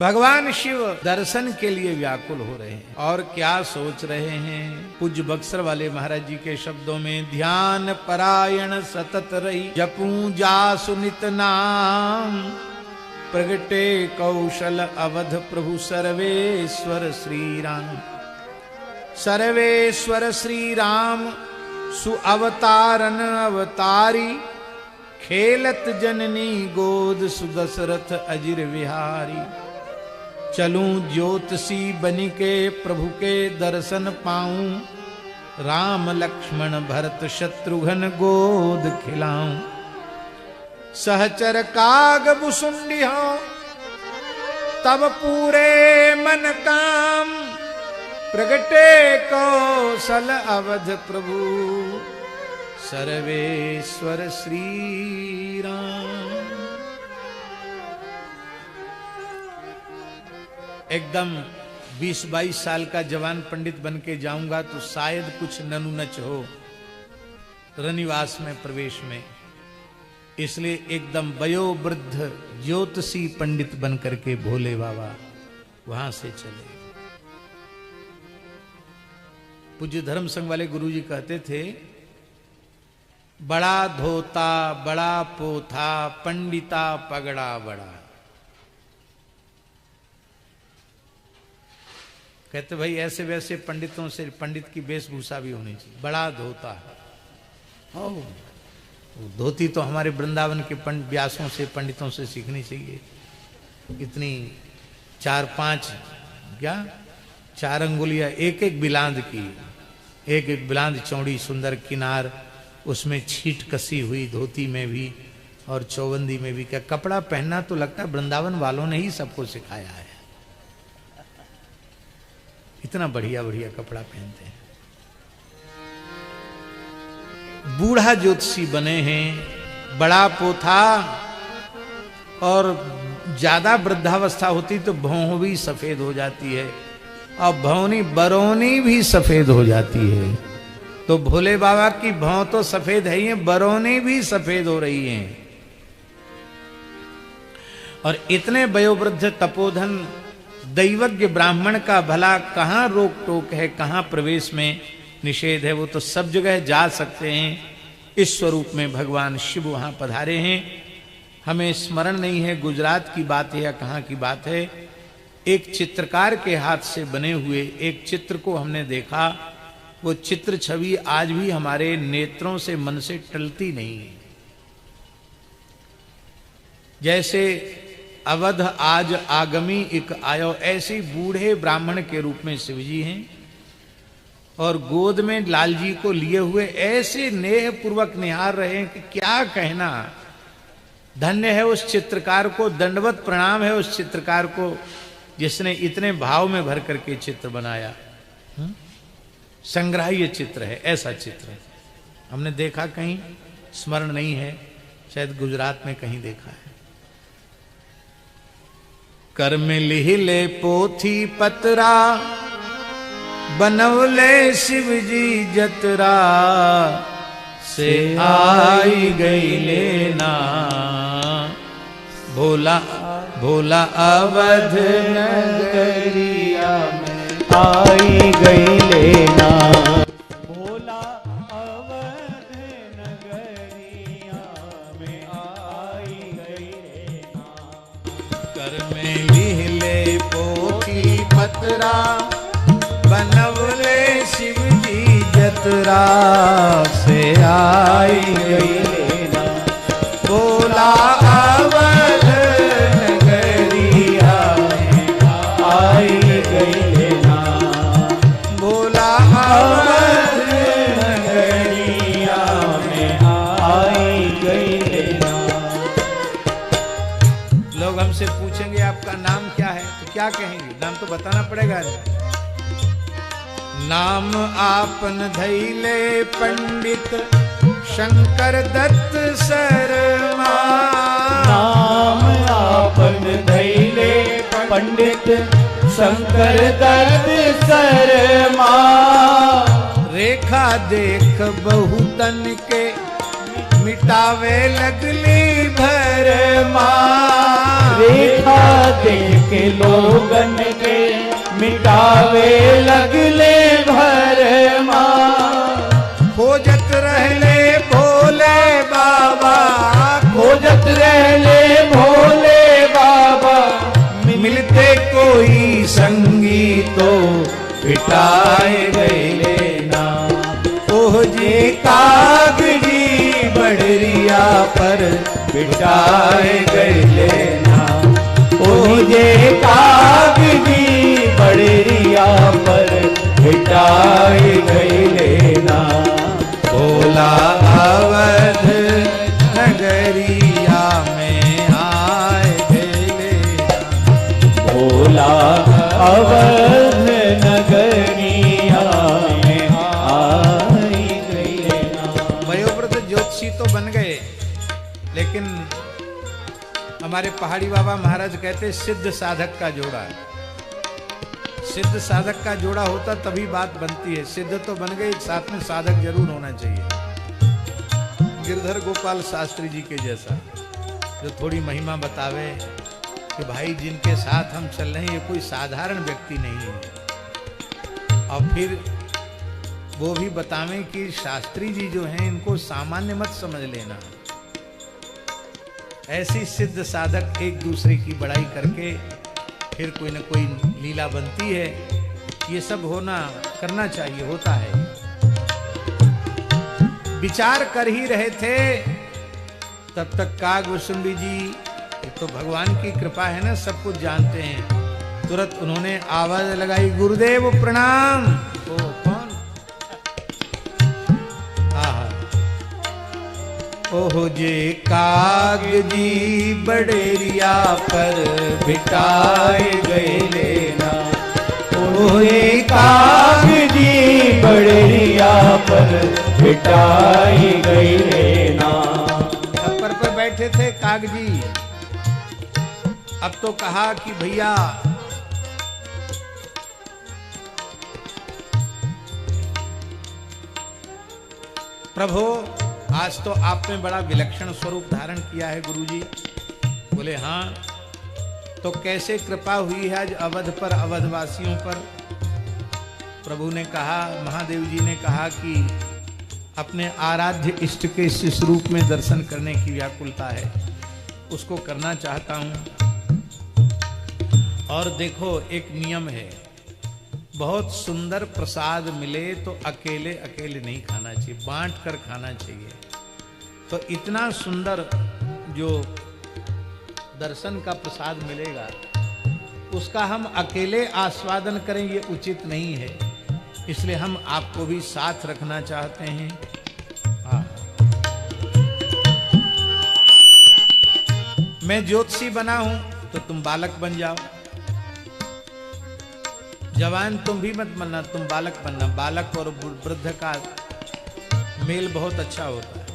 भगवान शिव दर्शन के लिए व्याकुल हो रहे हैं और क्या सोच रहे हैं। पूज्य बक्सर वाले महाराज जी के शब्दों में, ध्यान परायण सतत रही जपूं जासु नित नाम, प्रगटे कौशल अवध प्रभु सर्वेश्वर श्री राम। सर्वेश्वर श्री राम सुअवतारन अवतारी, खेलत जननी गोद सुदशरथ अजिर विहारी। चलूं ज्योतिषी बनी के प्रभु के दर्शन पाऊं, राम लक्ष्मण भरत शत्रुघ्न गोद खिलाऊं। सहचर काग बुसुंडी हो तब पूरे मन काम, प्रगटे कौशल अवध प्रभु सर्वेश्वर श्री राम। एकदम 20-22 साल का जवान पंडित बन के जाऊंगा तो शायद कुछ ननुनच हो रनिवास में प्रवेश में, इसलिए एकदम वयोवृद्ध ज्योतिषी पंडित बन करके भोले बाबा वहां से चले। पूज्य धर्म संघ वाले गुरुजी कहते थे, बड़ा धोता बड़ा पोथा पंडिता पगड़ा बड़ा। कहते भाई ऐसे वैसे पंडितों से पंडित की वेशभूषा भी होनी चाहिए। बड़ा धोता है, धोती तो हमारे वृंदावन के व्यासों से पंडितों से सीखनी चाहिए। इतनी 4 अंगुलियां एक एक बिलांद की, एक एक बिलांद चौड़ी सुंदर किनार, उसमें छींट कसी हुई धोती में भी और चौबंदी में भी। क्या कपड़ा पहनना तो लगता है वृंदावन वालों ने ही सबको सिखाया है। इतना बढ़िया बढ़िया कपड़ा पहनते हैं। बूढ़ा ज्योतिषी बने हैं, बड़ा पोथा, और ज्यादा वृद्धावस्था होती तो भौं भी सफेद हो जाती है और भौनी बरौनी भी सफेद हो जाती है। तो भोले बाबा की भौं तो सफेद है ही, बरौनी भी सफेद हो रही हैं। और इतने वयोवृद्ध तपोधन दैवज्ञ ब्राह्मण का भला कहाँ रोक टोक है, कहाँ प्रवेश में निषेध है। वो तो सब जगह जा सकते हैं। इस स्वरूप में भगवान शिव वहां पधारे हैं। हमें स्मरण नहीं है गुजरात की बात है या कहाँ की बात है। एक चित्रकार के हाथ से बने हुए एक चित्र को हमने देखा। वो चित्र छवि आज भी हमारे नेत्रों से मन से टलती नहीं है। जैसे अवध आज आगमी एक आयो, ऐसे बूढ़े ब्राह्मण के रूप में शिवजी हैं और गोद में लाल जी को लिए हुए ऐसे नेह पूर्वक निहार रहे हैं कि क्या कहना। धन्य है उस चित्रकार को, दंडवत प्रणाम है उस चित्रकार को जिसने इतने भाव में भर करके चित्र बनाया। संग्राह्य चित्र है, ऐसा चित्र हमने देखा कहीं, स्मरण नहीं है, शायद गुजरात में कहीं देखा है। कर में लिहिले पोथी पतरा, बनवले शिवजी जतरा, से आई गई लेना, भोला भोला अवध नगरिया में आई गई लेना, भोला अवध नगरिया में आई गई लेना। कर में लिहिले पोथी पतरा, बनवले शिवजी जतरा, से आई गई लेना, भोला अवध नगरिया में आई गई लेना, भोला अवध नगरिया में आई गई लेना। लोग हमसे पूछेंगे आपका नाम क्या है, तो क्या कहेंगे? नाम तो बताना पड़ेगा। नाम आपन धैले पंडित शंकर दत्त शर्मा, नाम आपन धैले पंडित शंकर दत्त शर्मा, रेखा देख बहुतन के मिटावे लगली भरमा, देखा देख के लोगन के मिटावे लगले भरमा। खोजत रहले भोले बाबा, खोजत रहले भोले बाबा, मिलते कोई संगी तो बिटाए गए ना। ओह जी कागजी बड़रिया पर बिटाए गए ना। ओह जे कागजी बड़रिया पर बिटाए गए ना। भोला अवध नगरिया में आए गए ना। भोला अवध नगरिया में आए गए ना। वयोवृद्ध ज्योतिषी तो बन गए, लेकिन हमारे पहाड़ी बाबा महाराज कहते सिद्ध साधक का जोड़ा। सिद्ध साधक का जोड़ा होता तभी बात बनती है। सिद्ध तो बन गए, एक साथ में साधक जरूर होना चाहिए। गिरधर गोपाल शास्त्री जी के जैसा, जो थोड़ी महिमा बतावे कि भाई जिनके साथ हम चल रहे हैं ये कोई साधारण व्यक्ति नहीं है। और फिर वो भी बतावें कि शास्त्री जी जो हैं इनको सामान्य मत समझ लेना। ऐसी सिद्ध साधक एक दूसरे की बड़ाई करके फिर कोई न कोई लीला बनती है। ये सब होना करना चाहिए, होता है। विचार कर ही रहे थे तब तक कागभूषुंडी जी, ये तो भगवान की कृपा है ना, सब कुछ जानते हैं। तुरंत उन्होंने आवाज लगाई, गुरुदेव प्रणाम। ओ कौन? ओहो जे कागजी बड़ेरिया पर बिटाए गए लेना। ओह ये कागजी बड़रिया पर बिटाए गए लेना। छप्पर पर बैठे थे कागजी। अब तो कहा कि भैया प्रभु आज तो आपने बड़ा विलक्षण स्वरूप धारण किया है गुरुजी। बोले हाँ, तो कैसे कृपा हुई है आज अवध पर, अवधवासियों पर? प्रभु ने कहा, महादेव जी ने कहा कि अपने आराध्य इष्ट के शिष्य रूप में दर्शन करने की व्याकुलता है, उसको करना चाहता हूं। और देखो एक नियम है, बहुत सुंदर प्रसाद मिले तो अकेले अकेले नहीं खाना चाहिए, बांट कर खाना चाहिए। तो इतना सुंदर जो दर्शन का प्रसाद मिलेगा उसका हम अकेले आस्वादन करें ये उचित नहीं है। इसलिए हम आपको भी साथ रखना चाहते हैं। हाँ, मैं ज्योतिषी बना हूं तो तुम बालक बन जाओ। जवान तुम भी मत बनना, तुम बालक बनना। बालक और वृद्ध का मेल बहुत अच्छा होता है।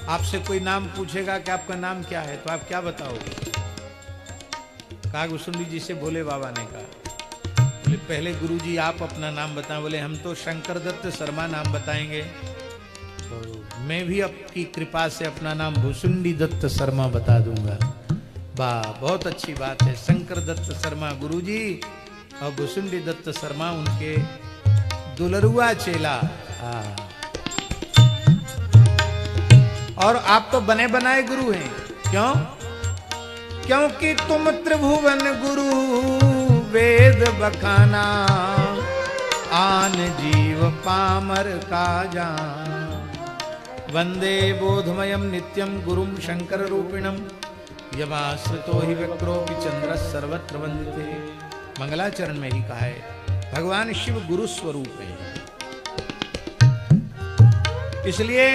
आपसे कोई नाम पूछेगा कि आपका नाम क्या है, तो आप क्या बताओगे? कागभूषुंडी जी से भोले बाबा ने कहा, बोले पहले गुरुजी आप अपना नाम बताएं। बोले हम तो शंकर दत्त शर्मा नाम बताएंगे। तो मैं भी आपकी कृपा से अपना नाम भूषुंडी दत्त शर्मा बता दूंगा। वाह, बहुत अच्छी बात है। शंकर दत्त शर्मा गुरुजी और भूषुंडी दत्त शर्मा उनके दुलरुआ चेला। और आप तो बने बनाए गुरु हैं। क्यों? क्योंकि तुम त्रिभुवन गुरु वेद बखाना, आन जीव पामर का जान। वंदे बोधमयम नित्यम गुरुम शंकर रूपिणम, यमाश्रितो हि व्यक्रोपि चंद्र सर्वत्र वंदिते। मंगलाचरण में ही कहा है भगवान शिव गुरु स्वरूप है। इसलिए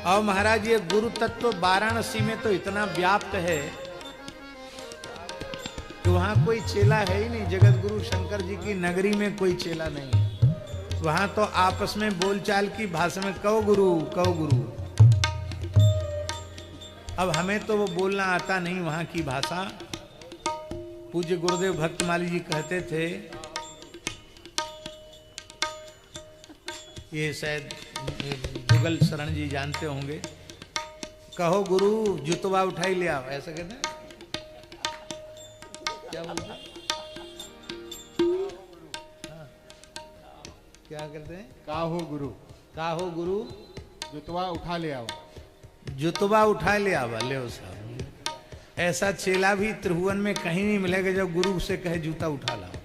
और महाराज ये गुरु तत्व वाराणसी में तो इतना व्याप्त है कि वहां कोई चेला है ही नहीं। जगत गुरु शंकर जी की नगरी में कोई चेला नहीं। वहां तो आपस में बोलचाल की भाषा में कहो गुरु, कहो गुरु। अब हमें तो वो बोलना आता नहीं वहां की भाषा। पूज्य गुरुदेव भक्तमाली जी कहते थे, ये शायद जुगल शरण जी जानते होंगे। कहो गुरु जुतवा उठाई ले आओ, ऐसा कहते हैं, क्या बोलते हैं? हाँ। क्या करते हैं? काहो गुरु, काहो गुरु जुतवा उठा ले आओ। जुतवा उठा ले आवा, ले साहब। ऐसा चेला भी त्रिभुवन में कहीं नहीं मिलेगा जब गुरु से कहे जूता उठा लाओ।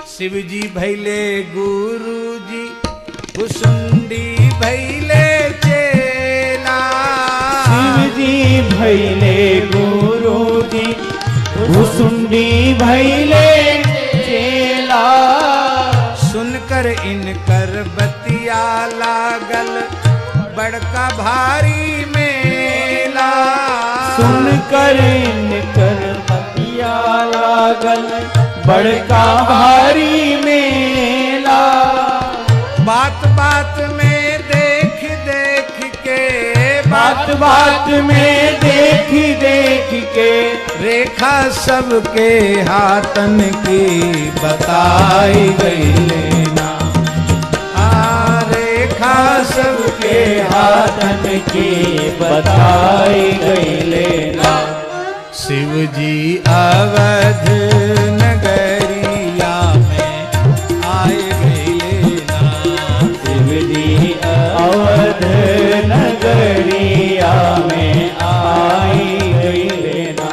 शिव जी भैले गुरु जी, कुसुंडी भैले चेला। शिव जी भैले गुरु जी, कुसुंडी भैले चेला। सुनकर इनकर बतिया लागल बड़का भारी मेला। सुनकर इनकर बतिया लागल बड़का भारी मेला। बात बात में देख देख के, बात बात में देख देख के, रेखा सबके हाथन की बताई गई लेना। रेखा सबके हाथन की बताई गई लेना। शिव जी अवध नगरिया में आए गए लेना। शिव जी अवध नगरिया में आई गई लेना।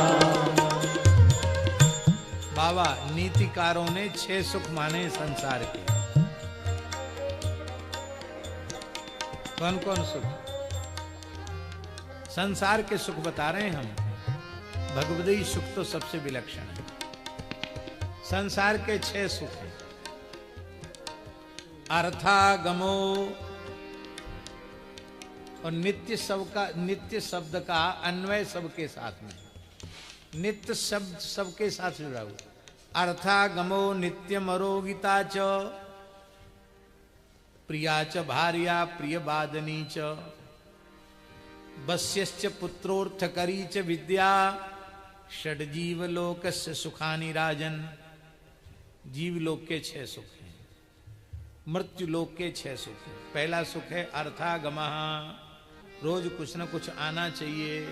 बाबा नीतिकारों ने 6 सुख माने संसार के। कौन कौन सुख? संसार के सुख बता रहे हैं हम। भगवदी सुख तो सबसे विलक्षण है। संसार के 6 सुख हैं। अर्थागमो, और नित्य शब्द का अन्वय सबके साथ में, नित्य शब्द सबके साथ जुड़ा हुआ। अर्थागमो नित्यमरोगिता च, प्रिया च भार्या प्रियवादनी च, वश्यश्च पुत्रोर्थकरी च विद्या, षड्जीवलोकस्य सुखानि राजन। जीवलोक के 6 सुख हैं, मृत्यु लोक के 6 सुख हैं। पहला सुख है अर्थागमः, रोज कुछ न कुछ आना चाहिए।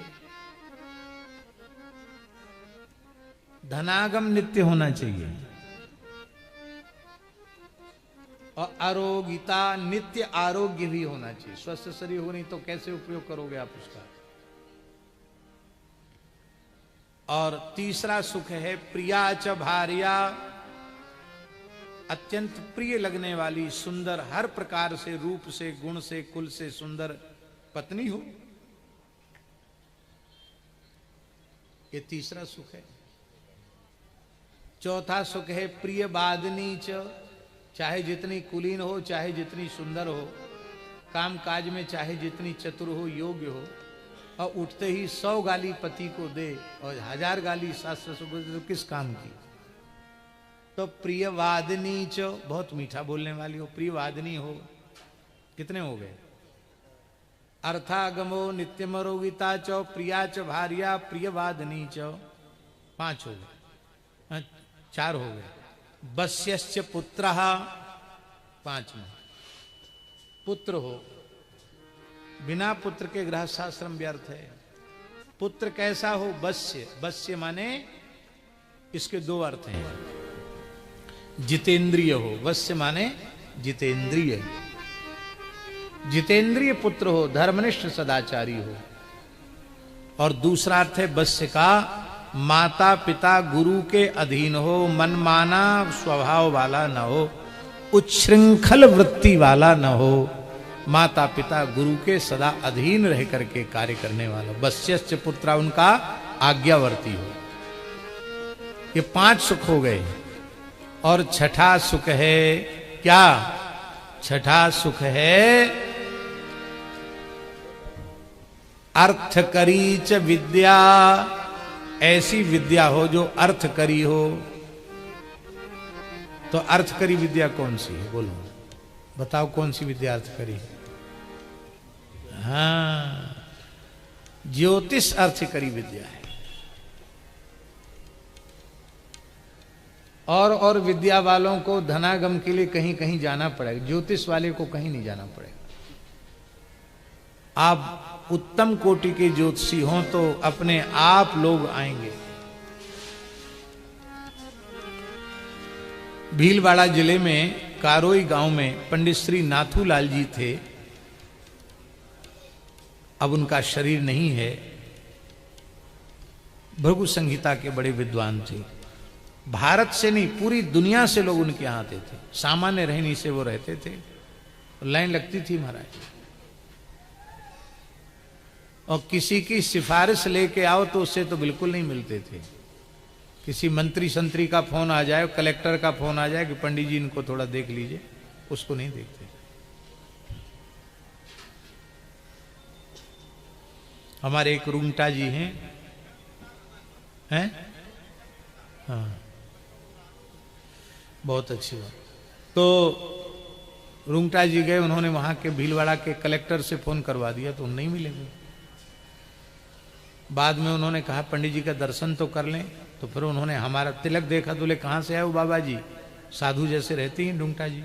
धनागम नित्य होना चाहिए। और आरोग्यता, नित्य आरोग्य भी होना चाहिए। स्वस्थ शरीर हो नहीं तो कैसे उपयोग करोगे आप उसका। और तीसरा सुख है प्रिया च भार्या, अत्यंत प्रिय लगने वाली, सुंदर, हर प्रकार से, रूप से, गुण से, कुल से सुंदर पत्नी हो। ये तीसरा सुख है। चौथा सुख है प्रिय वादनी च, चाहे जितनी कुलीन हो, चाहे जितनी सुंदर हो, काम काज में चाहे जितनी चतुर हो, योग्य हो, और उठते ही 100 गाली पति को दे और 1000 गाली सास ससुर को दे तो किस काम की। तो प्रियवादिनी च, बहुत मीठा बोलने वाली हो, प्रियवादिनी हो। कितने हो गए? अर्थागमो नित्यमरोगिता च, प्रिया च भार्या प्रियवादिनी च, 5 हो गए। 4 हो गए। वश्यश्च पुत्रः, 5 में पुत्र हो। बिना पुत्र के गृहस्थाश्रम व्यर्थ है। पुत्र कैसा हो? वश्य। वश्य माने इसके 2 अर्थ हैं। जितेंद्रिय हो, वश्य माने जितेंद्रिय। जितेंद्रिय पुत्र हो, धर्मनिष्ठ सदाचारी हो। और दूसरा अर्थ है वश्य का, माता पिता गुरु के अधीन हो, मनमाना स्वभाव वाला न हो, उच्छृंखल वृत्ति वाला न हो, माता पिता गुरु के सदा अधीन रह करके कार्य करने वाला। वश्यश्च पुत्र, उनका आज्ञावर्ती हो। ये 5 सुख हो गए। और छठा सुख है क्या? छठा सुख है अर्थकरी च विद्या। ऐसी विद्या हो जो अर्थकरी हो। तो अर्थकरी विद्या कौन सी है? बोलो, बताओ कौन सी विद्या अर्थकरी? हाँ, ज्योतिष अर्थकरी विद्या है। और विद्या वालों को धनागम के लिए कहीं कहीं जाना पड़ेगा, ज्योतिष वाले को कहीं नहीं जाना पड़ेगा। आप उत्तम कोटि के ज्योतिषी हों तो अपने आप लोग आएंगे। भीलवाड़ा जिले में कारोई गांव में पंडित श्री नाथूलाल जी थे। अब उनका शरीर नहीं है। भृगु संहिता के बड़े विद्वान थे। भारत से नहीं, पूरी दुनिया से लोग उनके यहां आते थे। सामान्य रहनी से वो रहते थे, लाइन लगती थी महाराज। और किसी की सिफारिश लेके आओ तो उससे तो बिल्कुल नहीं मिलते थे। किसी मंत्री संतरी का फोन आ जाए, कलेक्टर का फोन आ जाए कि पंडित जी इनको थोड़ा देख लीजिए, उसको नहीं देखते। हमारे एक रूंगटा जी हैं, हाँ, बहुत अच्छी बात। तो रूंगटा जी गए, उन्होंने वहां के भीलवाड़ा के कलेक्टर से फोन करवा दिया तो नहीं मिलेंगे। बाद में उन्होंने कहा पंडित जी का दर्शन तो कर लें। तो फिर उन्होंने हमारा तिलक देखा, बोले कहाँ से आए हो बाबा जी, साधु जैसे रहती हैं रूंगटा जी।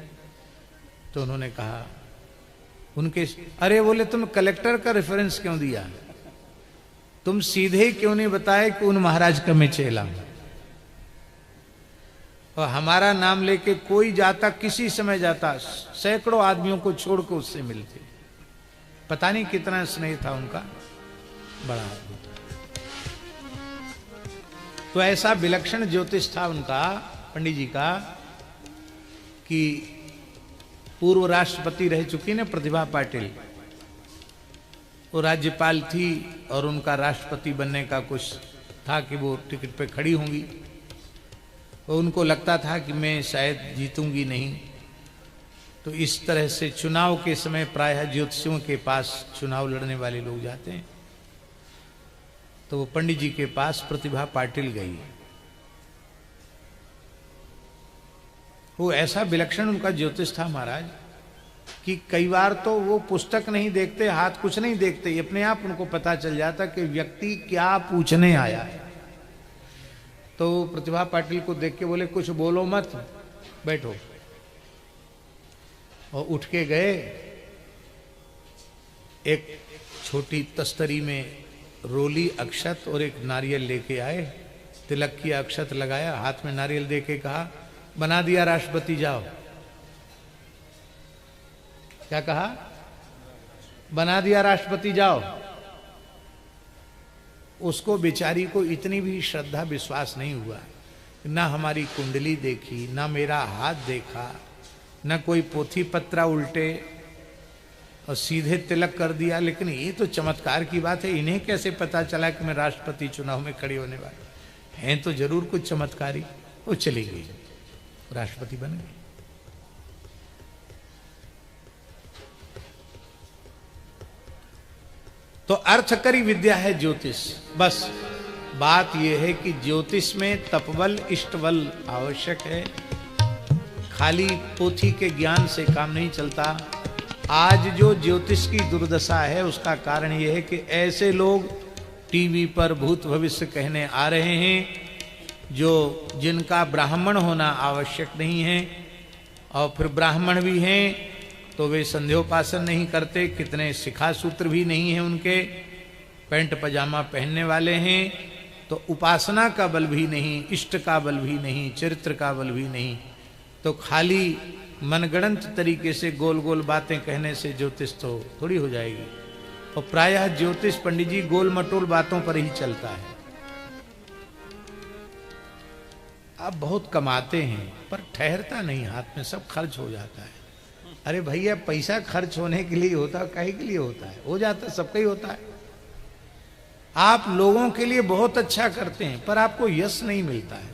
तो उन्होंने कहा उनके, अरे बोले तुम कलेक्टर का रेफरेंस क्यों दिया, तुम सीधे क्यों नहीं बताए कि उन महाराज का मैं चेला हूं। और हमारा नाम लेके कोई जाता, किसी समय जाता, सैकड़ों आदमियों को छोड़ के उससे मिलते। पता नहीं कितना स्नेह था उनका, बड़ा अद्भुत। तो ऐसा विलक्षण ज्योतिष था उनका, पंडित जी का, कि पूर्व राष्ट्रपति रह चुकी ना प्रतिभा पाटिल, वो राज्यपाल थी और उनका राष्ट्रपति बनने का कुछ था कि वो टिकट पे खड़ी होंगी। तो उनको लगता था कि मैं शायद जीतूंगी नहीं। तो इस तरह से चुनाव के समय प्रायः ज्योतिषियों के पास चुनाव लड़ने वाले लोग जाते हैं। तो वो पंडित जी के पास प्रतिभा पाटिल गई। वो ऐसा विलक्षण उनका ज्योतिष था महाराज कि कई बार तो वो पुस्तक नहीं देखते, हाथ कुछ नहीं देखते, अपने आप उनको पता चल जाता कि व्यक्ति क्या पूछने आया है। तो प्रतिभा पाटिल को देख के बोले कुछ बोलो मत, बैठो। और उठ के गए, एक छोटी तस्तरी में रोली अक्षत और एक नारियल लेके आए, तिलक किया, अक्षत लगाया, हाथ में नारियल देके कहा बना दिया राष्ट्रपति, जाओ। क्या कहा? बना दिया राष्ट्रपति, जाओ। उसको बेचारी को इतनी भी श्रद्धा विश्वास नहीं हुआ, ना हमारी कुंडली देखी, ना मेरा हाथ देखा, ना कोई पोथी पत्रा उल्टे, और सीधे तिलक कर दिया। लेकिन ये तो चमत्कार की बात है, इन्हें कैसे पता चला कि मैं राष्ट्रपति चुनाव में खड़ी होने वाली हैं? तो जरूर कुछ चमत्कारी। वो चली गई, राष्ट्रपति बन गई। तो अर्थकरी विद्या है ज्योतिष। बस बात यह है कि ज्योतिष में तपबल इष्टबल आवश्यक है, खाली पोथी के ज्ञान से काम नहीं चलता। आज जो ज्योतिष की दुर्दशा है उसका कारण यह है कि ऐसे लोग टीवी पर भूत भविष्य कहने आ रहे हैं जिनका ब्राह्मण होना आवश्यक नहीं है, और फिर ब्राह्मण भी हैं तो वे संध्योपासन नहीं करते, कितने शिखा सूत्र भी नहीं है उनके, पैंट पजामा पहनने वाले हैं। तो उपासना का बल भी नहीं, इष्ट का बल भी नहीं, चरित्र का बल भी नहीं, तो खाली मनगढ़ंत तरीके से गोल गोल बातें कहने से ज्योतिष तो थोड़ी हो जाएगी। और प्रायः ज्योतिष पंडित जी गोल मटोल बातों पर ही चलता है। आप बहुत कमाते हैं पर ठहरता नहीं, हाथ में सब खर्च हो जाता है। अरे भैया, पैसा खर्च होने के लिए होता है, काहे के लिए होता है? हो जाता है, सबका ही होता है। आप लोगों के लिए बहुत अच्छा करते हैं पर आपको यश नहीं मिलता है।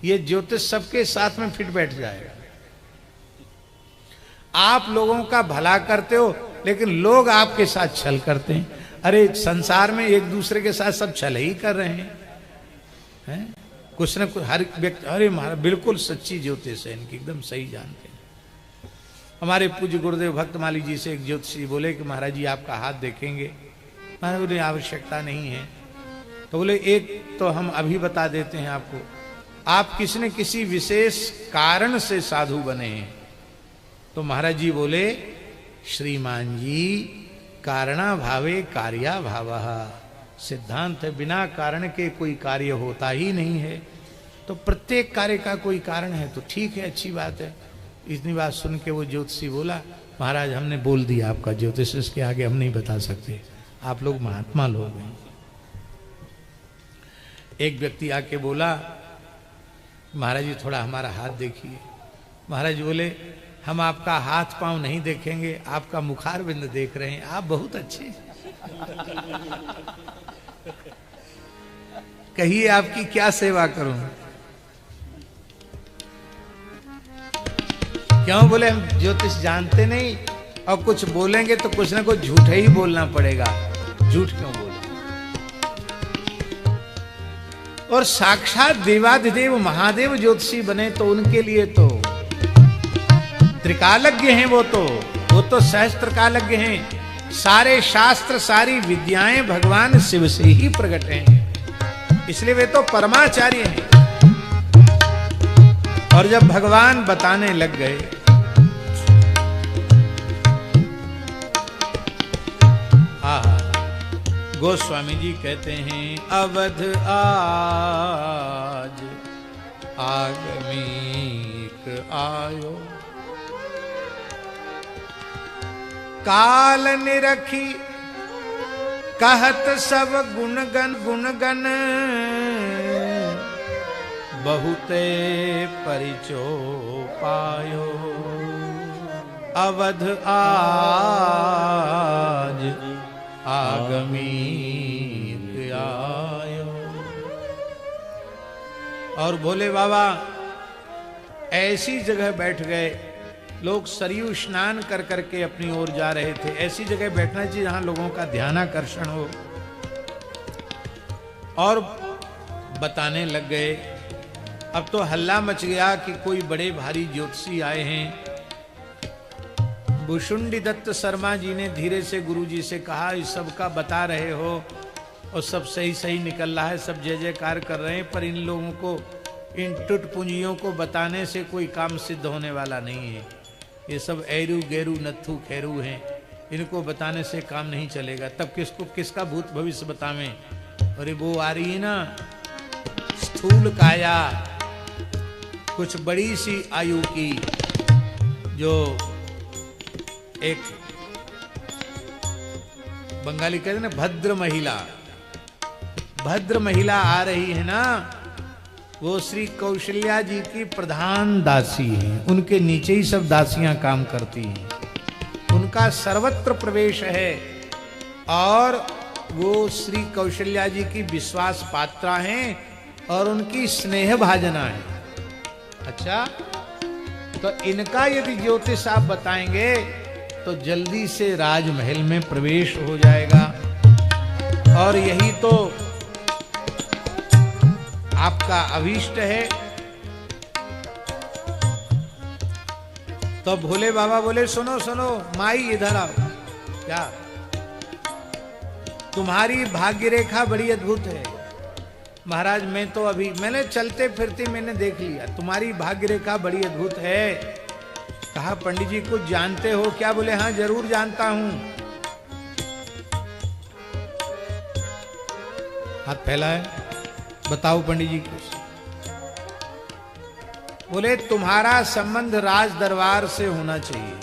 ये ज्योतिष सबके साथ में फिट बैठ जाएगा। आप लोगों का भला करते हो लेकिन लोग आपके साथ छल करते हैं। अरे संसार में एक दूसरे के साथ सब छल ही कर रहे हैं, कुछ न कुछ हर व्यक्ति। अरे महाराज, बिल्कुल सच्ची ज्योतिष है इनकी, एकदम सही जानते हैं। हमारे पूज्य गुरुदेव भक्तमाली जी से एक ज्योतिषी बोले कि महाराज जी आपका हाथ देखेंगे। महाराज बोले आवश्यकता नहीं है। तो बोले एक तो हम अभी बता देते हैं आपको, आप किसी न किसी विशेष कारण से साधु बने हैं। तो महाराज जी बोले, श्रीमान जी, कारणा भावे कार्या भावः, सिद्धांत है बिना कारण के कोई कार्य होता ही नहीं है। तो प्रत्येक कार्य का कोई कारण है तो ठीक है, अच्छी बात है। इतनी बात सुन के वो ज्योतिषी बोला, महाराज हमने बोल दिया आपका ज्योतिष, इसके आगे हम नहीं बता सकते, आप लोग महात्मा लोग हैं। एक व्यक्ति आके बोला, महाराज जी थोड़ा हमारा हाथ देखिए। महाराज जी बोले, हम आपका हाथ पांव नहीं देखेंगे, आपका मुखारबिंद देख रहे हैं, आप बहुत अच्छे हैं। कहिए आपकी क्या सेवा करूं? क्यों? बोले हम ज्योतिष जानते नहीं, और कुछ बोलेंगे तो कुछ ना कुछ झूठ ही बोलना पड़ेगा। झूठ क्यों बोले? और साक्षात देवाधिदेव महादेव ज्योतिषी बने तो उनके लिए तो त्रिकालज्ञ हैं। वो तो सहस्त्रकालज्ञ हैं। सारे शास्त्र सारी विद्याएं भगवान शिव से ही प्रकट हैं, इसलिए वे तो परमाचार्य हैं। और जब भगवान बताने लग गए, गोस्वामी जी कहते हैं, अवध आज आगमीक आयो, काल निरखी कहत सब गुणगन गुणगन, बहुते परिचो पायो। अवध आज आगमीक आयो। और भोले बाबा ऐसी जगह बैठ गए, लोग सरयू स्नान कर करके अपनी ओर जा रहे थे। ऐसी जगह बैठना चाहिए जहां लोगों का ध्यानाकर्षण हो। और बताने लग गए। अब तो हल्ला मच गया कि कोई बड़े भारी ज्योतिषी आए हैं। भुषुंडी दत्त शर्मा जी ने धीरे से गुरुजी से कहा, इस सब का बता रहे हो और सब सही सही निकल रहा है, सब जय जयकार कर रहे हैं, पर इन लोगों को, इन टुटपुंजियों को बताने से कोई काम सिद्ध होने वाला नहीं है। ये सब ऐरू गैरू नत्थु खैरू हैं, इनको बताने से काम नहीं चलेगा। तब किसको किसका भूत भविष्य बतावें? अरे वो आ रही है ना स्थूल काया, कुछ बड़ी सी आयु की, जो एक बंगाली कहते ना भद्र महिला, भद्र महिला आ रही है ना, वो श्री कौशल्या जी की प्रधान दासी हैं। उनके नीचे ही सब दासियां काम करती हैं, उनका सर्वत्र प्रवेश है और वो श्री कौशल्या जी की विश्वास पात्रा हैं और उनकी स्नेह भाजना है। अच्छा, तो इनका यदि ज्योतिष आप बताएंगे तो जल्दी से राजमहल में प्रवेश हो जाएगा। और यही तो आपका अभीष्ट है। तो भोले बाबा बोले, सुनो सुनो माई इधर आओ। क्या? तुम्हारी भाग्य रेखा बड़ी अद्भुत है। महाराज मैं तो अभी, मैंने चलते फिरते मैंने देख लिया, तुम्हारी भाग्य रेखा बड़ी अद्भुत है। कहा पंडित जी कुछ जानते हो क्या? बोले हाँ जरूर जानता हूं। हाथ फैलाए, बताओ पंडित जी कुछ। बोले तुम्हारा संबंध राज दरबार से होना चाहिए।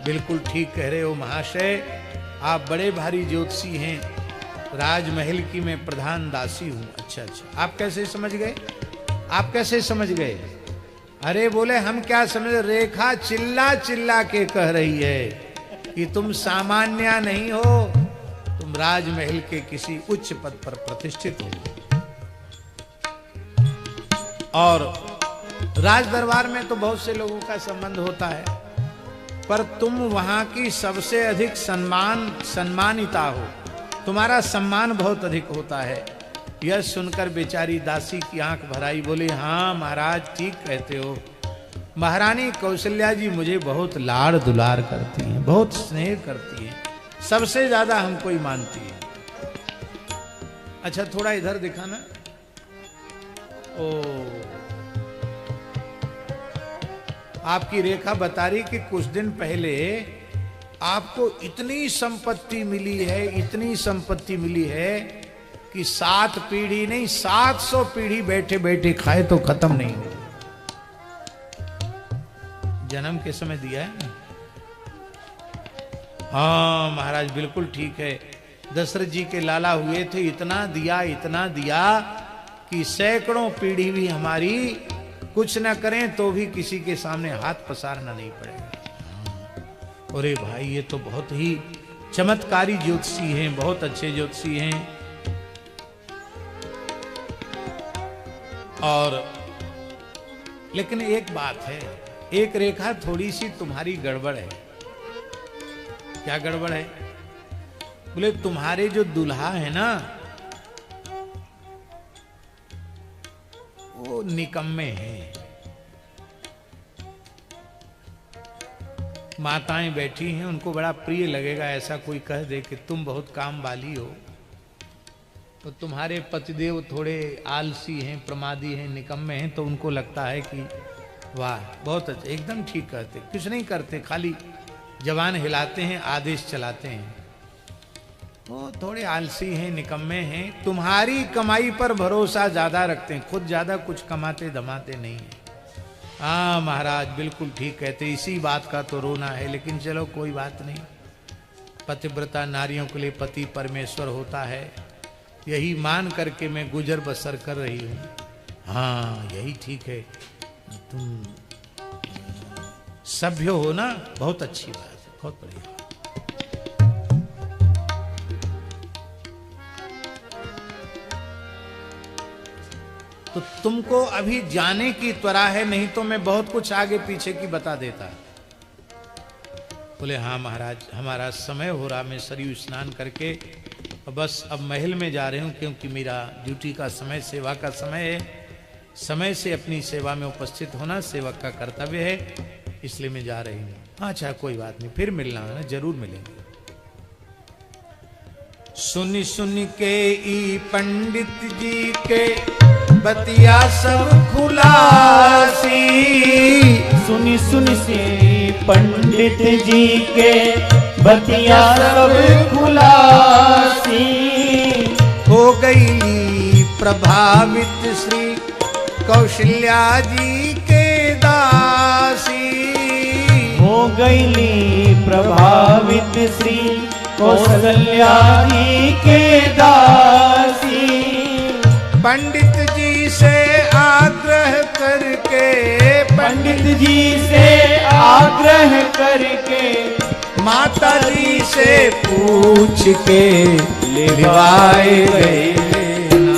बिल्कुल ठीक कह रहे हो महाशय, आप बड़े भारी ज्योतिषी हैं, राजमहल की मैं प्रधान दासी हूं। अच्छा अच्छा, आप कैसे समझ गए? आप कैसे समझ गए? अरे बोले हम क्या समझ, रेखा चिल्ला चिल्ला के कह रही है कि तुम सामान्य नहीं हो, तुम राजमहल के किसी उच्च पद पर प्रतिष्ठित हो। और राज दरबार में तो बहुत से लोगों का संबंध होता है, पर तुम वहां की सबसे अधिक सम्मानिता हो, तुम्हारा सम्मान बहुत अधिक होता है। यह सुनकर बेचारी दासी की आंख भर आई। बोली हाँ महाराज ठीक कहते हो, महारानी कौशल्या जी मुझे बहुत लाड़ दुलार करती हैं, बहुत स्नेह करती हैं, सबसे ज्यादा हमको ही मानती है। अच्छा थोड़ा इधर दिखाना। ओ, आपकी रेखा बता रही कि कुछ दिन पहले आपको इतनी संपत्ति मिली है, इतनी संपत्ति मिली है कि 7 पीढ़ी नहीं 700 पीढ़ी बैठे बैठे खाए तो खत्म नहीं हो। जन्म के समय दिया है ना? हाँ महाराज बिल्कुल ठीक है। दशरथ जी के लाला हुए थे, इतना दिया कि सैकड़ों पीढ़ी भी हमारी कुछ न करें तो भी किसी के सामने हाथ पसारना नहीं पड़ेगा। अरे भाई ये तो बहुत ही चमत्कारी ज्योतिषी हैं, बहुत अच्छे ज्योतिषी हैं। और लेकिन एक बात है, एक रेखा थोड़ी सी तुम्हारी गड़बड़ है। क्या गड़बड़ है? बोले तुम्हारे जो दूल्हा है ना वो निकम्मे हैं। माताएं बैठी हैं, उनको बड़ा प्रिय लगेगा ऐसा कोई कह दे कि तुम बहुत काम वाली हो, तो तुम्हारे पतिदेव थोड़े आलसी हैं, प्रमादी हैं, निकम्मे हैं, तो उनको लगता है कि वाह बहुत अच्छा, एकदम ठीक कहते, कुछ नहीं करते, खाली जवान हिलाते हैं, आदेश चलाते हैं। वो थोड़े आलसी हैं, निकम्मे हैं, तुम्हारी कमाई पर भरोसा ज्यादा रखते हैं, खुद ज्यादा कुछ कमाते धमाते नहीं है। हाँ महाराज बिल्कुल ठीक कहते, इसी बात का तो रोना है, लेकिन चलो कोई बात नहीं। पतिव्रता नारियों के लिए पति परमेश्वर होता है, यही मान करके मैं गुजर बसर कर रही हूँ। हाँ यही ठीक है, तुम सभ्य हो ना, बहुत अच्छी बात है, बहुत बढ़िया। तो तुमको अभी जाने की त्वरा है, नहीं तो मैं बहुत कुछ आगे पीछे की बता देता। बोले हाँ महाराज हमारा समय हो रहा, मैं सरयू स्नान करके बस अब महल में जा रही हूँ, क्योंकि मेरा ड्यूटी का समय, सेवा का समय है। समय से अपनी सेवा में उपस्थित होना सेवक का कर्तव्य है, इसलिए मैं जा रही हूँ। अच्छा कोई बात नहीं, फिर मिलना है ना, जरूर मिलेंगे। सुनी सुनी के ई पंडित जी के बतिया सब खुलासी, सुनी सुनी से पंडित जी के बतिया सब खुलासी, हो गई प्रभावित श्री कौशल्या जी के दासी, हो गई प्रभावित श्री कौशल्या जी के दासी। पंडित जी से आग्रह करके, पंडित जी से आग्रह करके, माता जी से पूछ के लिवाए गए ना,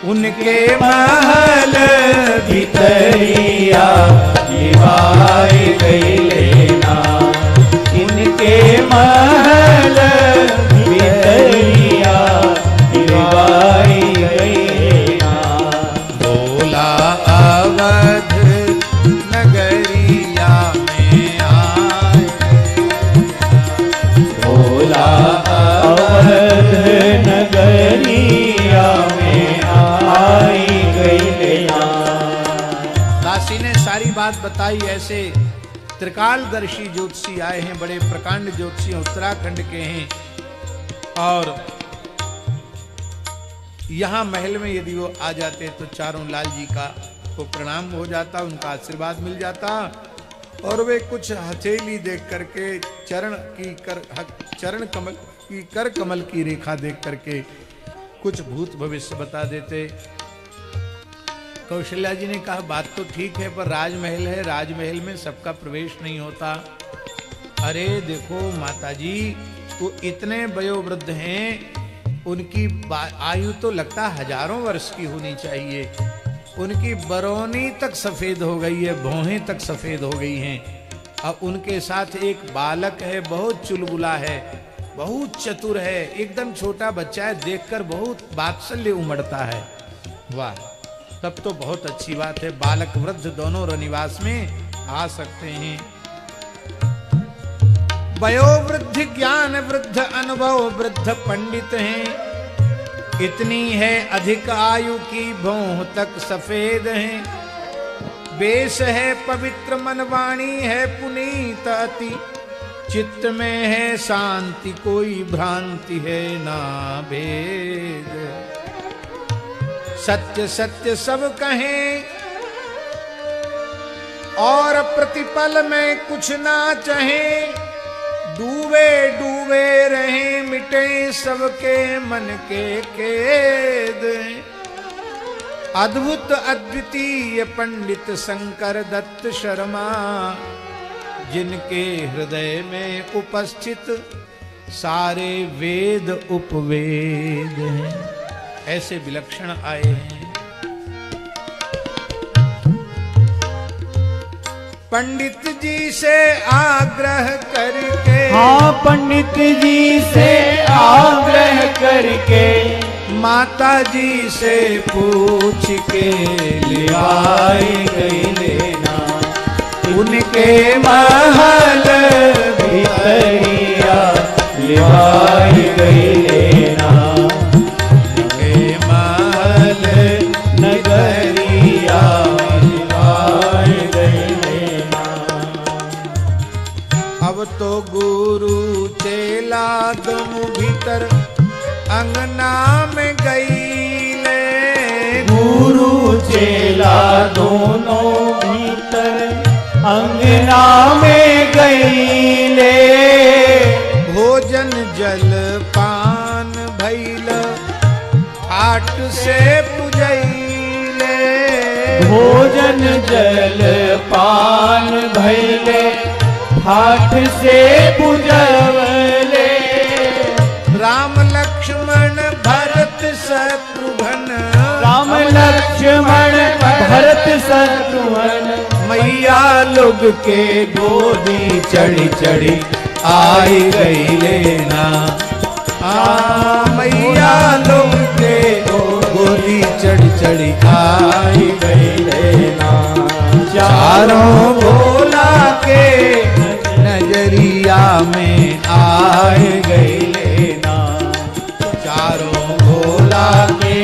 उनके महल भितरिया लिवाए गए लेना, इनके महल भितरिया लिवाए गए लेना। बोला अवध नगरिया में आए, बोला अवध नगरिया में आई गई लेना। दासी ने सारी बात बताई। ऐसे त्रिकालदर्शी ज्योतिषी आए हैं, बड़े प्रकांड ज्योतिषी उत्तराखंड के हैं, और यहाँ महल में यदि वो आ जाते तो चारों लाल जी का को प्रणाम हो जाता, उनका आशीर्वाद मिल जाता, और वे कुछ हथेली देख करके चरण कमल की कर कमल की रेखा देख करके कुछ भूत भविष्य बता देते। कौशल्या जी ने कहा बात तो ठीक है, पर राजमहल है, राजमहल में सबका प्रवेश नहीं होता। अरे देखो माताजी, वो इतने वयोवृद्ध हैं, उनकी आयु तो लगता हजारों वर्ष की होनी चाहिए, उनकी बरौनी तक सफेद हो गई है, भौहें तक सफेद हो गई हैं। अब उनके साथ एक बालक है, बहुत चुलबुला है, बहुत चतुर है, एकदम छोटा बच्चा है, देखकर बहुत वात्सल्य उमड़ता है। वाह, तब तो बहुत अच्छी बात है, बालक वृद्ध दोनों रनिवास में आ सकते हैं। वयोवृद्ध ज्ञान वृद्ध अनुभव वृद्ध पंडित हैं, इतनी है अधिक आयु की भौं तक सफेद है, बेश है पवित्र मन वाणी है पुनीत अति, चित्त में है शांति कोई भ्रांति है ना भेद। सत्य सत्य सब कहें और प्रतिपल में कुछ ना चाहें, डूबे डूबे रहे मिटे सबके मन के खेद। अद्भुत अद्वितीय पंडित शंकर दत्त शर्मा, जिनके हृदय में उपस्थित सारे वेद उपवेद हैं, ऐसे विलक्षण आए हैं। पंडित जी से आग्रह करके, हाँ पंडित जी से आग्रह करके, माता जी से पूछ के ले आए गई लेना, उनके महल भीतरिया ले आए गई लेना, उनके महल नगरिया ले आए गई लेना। अब तो गुरु चेला दोनों भीतर अंगना में गई ले, गुरु चेला दोनों भीतर अंगना में गई ले, भोजन जल पान भैल ठाट से पुजैले, भोजन जल पान भैले ठाठ से पुजवले, राम लक्ष्मण भरत शत्रुघ्न, राम लक्ष्मण भरत शत्रुघ्न, मैया लोग के गोदी चढ़ी चढ़ी आई गई लेना, मैया लोग के गोदी चढ़ी चढ़ी आई गई लेना, चारों भोला के नजरिया में आए गई लेना, चारों भोला के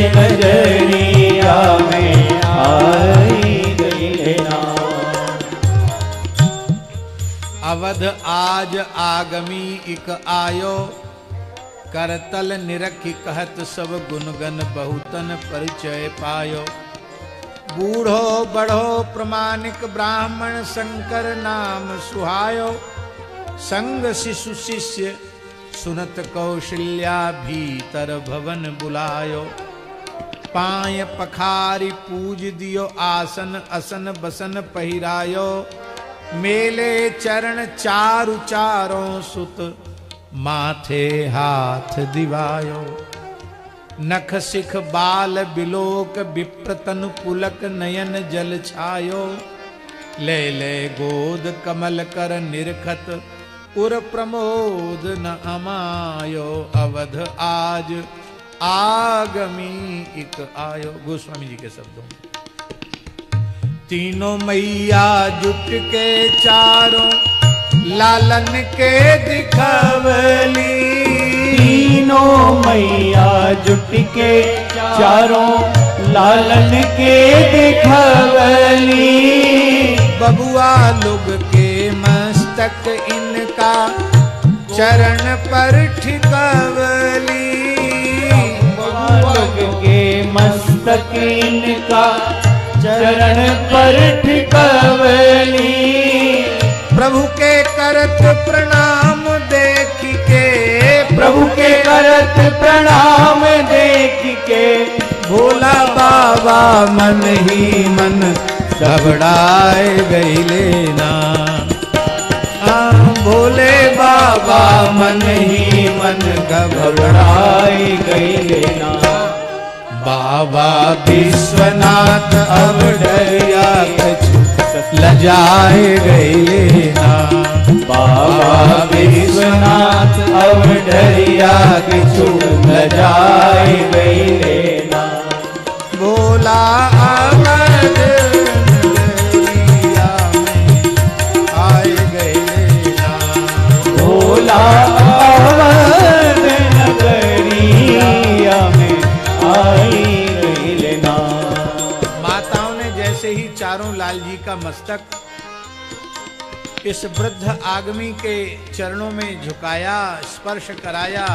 नजरिया में आई गई लेना। अवध आज आगमी इक आयो, करतल निरखी कहत सब गुणगन बहुतन परिचय पायो, बूढ़ो बढ़ो प्रमाणिक ब्राह्मण शंकर नाम सुहायो, संग शिशु शिष्य सुनत कौशल्या भीतर भवन बुलायो, पाय पखारी पूज दियो आसन असन बसन पहिरायो, मेले चरण चारु चारों सुत माथे हाथ दिवायो, नख सिख बाल बिलोक विप्रतन पुलक नयन जल छायो, ले ले गोद कमल कर निरखत उर प्रमोद न अमायो, अवध आज आगमी इक आयो। गोस्वामी जी के शब्दों में तीनों मैया जुट के चारों लालन के दिखवली, तीनों मैया जुट के चारों लालन के दिखवली, बबुआ लोग के मस्तक इनका चरण पर ठिकवली, लोग के मस्तक इनका चरण पर ठिकवली, प्रभु के करत प्रणाम देख के, प्रभु के करत प्रणाम देख के, भोला बाबा मन ही मन घबराए गई लेना, भोले बाबा मन ही मन घबराए गई लेना, बाबा विश्वनाथ अब डरिया कछु लजाए गई लेना, बाबा विश्वनाथ अब डरिया कछु लजाए गई लेना, भोला अवध नगरिया में आए गए लेना, भोला अवध नगरिया में लाल जी का मस्तक इस वृद्ध आगमी के चरणों में झुकाया, स्पर्श कराया।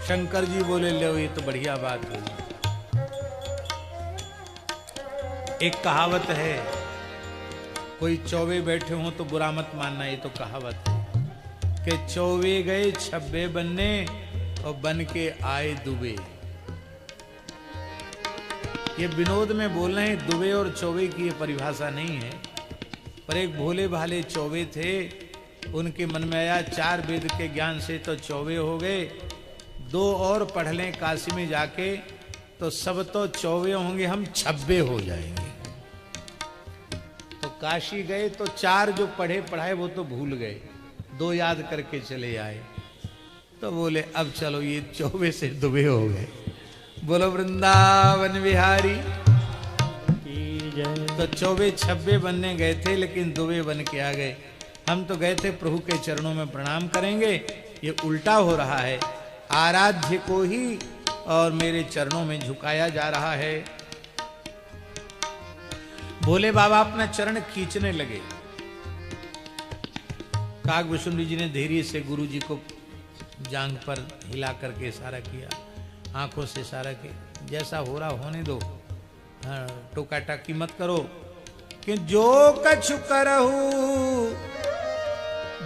शंकर जी बोले, लो ये तो बढ़िया बात हुई। एक कहावत है, कोई चौवे बैठे हों तो बुरा मत मानना, ये तो कहावत है कि चौवे गए छब्बे बनने और बन के आए दुबे। ये विनोद में बोल रहे हैं, दुबे और चौवे की ये परिभाषा नहीं है, पर एक भोले भाले चौवे थे, उनके मन में आया 4 वेद के ज्ञान से तो चौवे हो गए, 2 और पढ़ लें काशी में जाके तो सब तो चौवे होंगे, हम 26 हो जाएंगे। तो काशी गए तो 4 जो पढ़े पढ़ाए वो तो भूल गए, 2 याद करके चले आए। तो बोले अब चलो ये 24 से दुबे हो गए। बोलो वृंदावन बिहारी। तो 24-26 बनने गए थे, लेकिन दुबे बन के आ गए। हम तो गए थे प्रभु के चरणों में प्रणाम करेंगे, ये उल्टा हो रहा है, आराध्य को ही और मेरे चरणों में झुकाया जा रहा है। भोले बाबा अपना चरण खींचने लगे। काकभूषुंडी जी ने धैर्य से गुरु जी को जांघ पर हिला करके इशारा किया, आंखों से इशारा किया, जैसा हो रहा होने दो, टोका टाकी मत करो, कि जो कछु करहु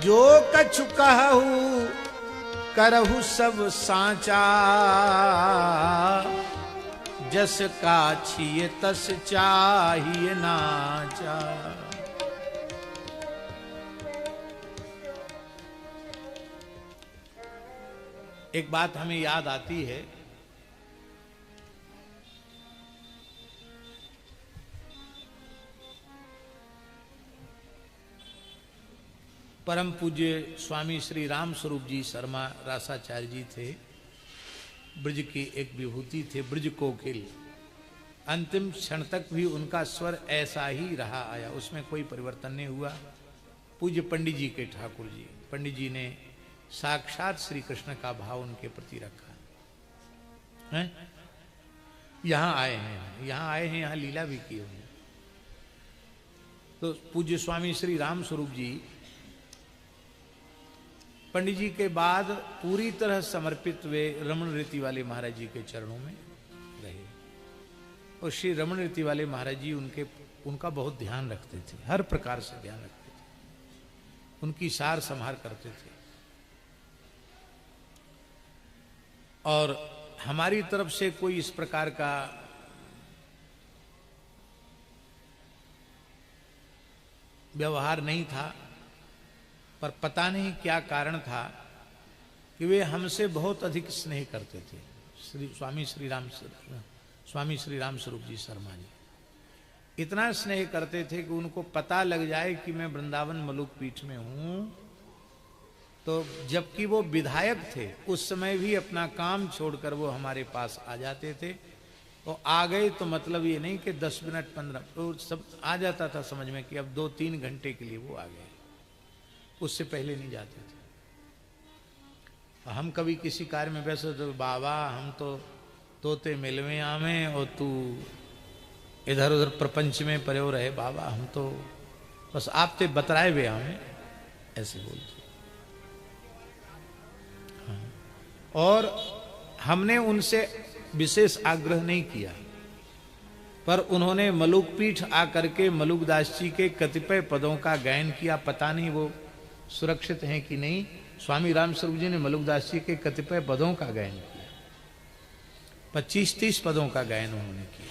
जो कछु कहु करहु सब साचा, जस का छिए तस चाहिए नाचा। एक बात हमें याद आती है, परम पूज्य स्वामी श्री राम स्वरूप जी शर्मा रासाचार्य जी थे, ब्रज की एक विभूति थे, ब्रज कोकिल। अंतिम क्षण तक भी उनका स्वर ऐसा ही रहा आया, उसमें कोई परिवर्तन नहीं हुआ। पूज्य पंडित जी के ठाकुर जी, पंडित जी ने साक्षात श्री कृष्ण का भाव उनके प्रति रखा है। यहाँ आए हैं, यहाँ लीला भी की हुई। तो पूज्य स्वामी श्री राम स्वरूप जी पंडित जी के बाद पूरी तरह समर्पित वे रमण रीति वाले महाराज जी के चरणों में रहे। और श्री रमण रीति वाले महाराज जी उनका बहुत ध्यान रखते थे, हर प्रकार से ध्यान रखते थे, उनकी सार संभार करते थे। और हमारी तरफ से कोई इस प्रकार का व्यवहार नहीं था, पर पता नहीं क्या कारण था कि वे हमसे बहुत अधिक स्नेह करते थे। स्वामी श्री राम स्वरूप जी शर्मा जी इतना स्नेह करते थे कि उनको पता लग जाए कि मैं वृंदावन मलुक पीठ में हूं, तो जबकि वो विधायक थे उस समय भी अपना काम छोड़कर वो हमारे पास आ जाते थे। और आ गए तो मतलब ये नहीं कि 10 मिनट 15, तो सब आ जाता था समझ में कि अब 2-3 घंटे के लिए वो आ गए, उससे पहले नहीं जाते थे। हम कभी किसी कार्य में वैसे तो बाबा हम तो तोते मिलवे आमे और तू इधर उधर प्रपंच में परे रहे, बाबा हम तो बस आप ते बतराए हुए हमें, ऐसे बोलते। हाँ। और हमने उनसे विशेष आग्रह नहीं किया, पर उन्होंने मलुक पीठ आकर के मलुकदास जी के कतिपय पदों का गायन किया। पता नहीं वो सुरक्षित हैं कि नहीं। स्वामी राम स्वरूप जी ने मलुकदास जी के कतिपय पदों का गायन किया, 25-30 पदों का गायन उन्होंने किया।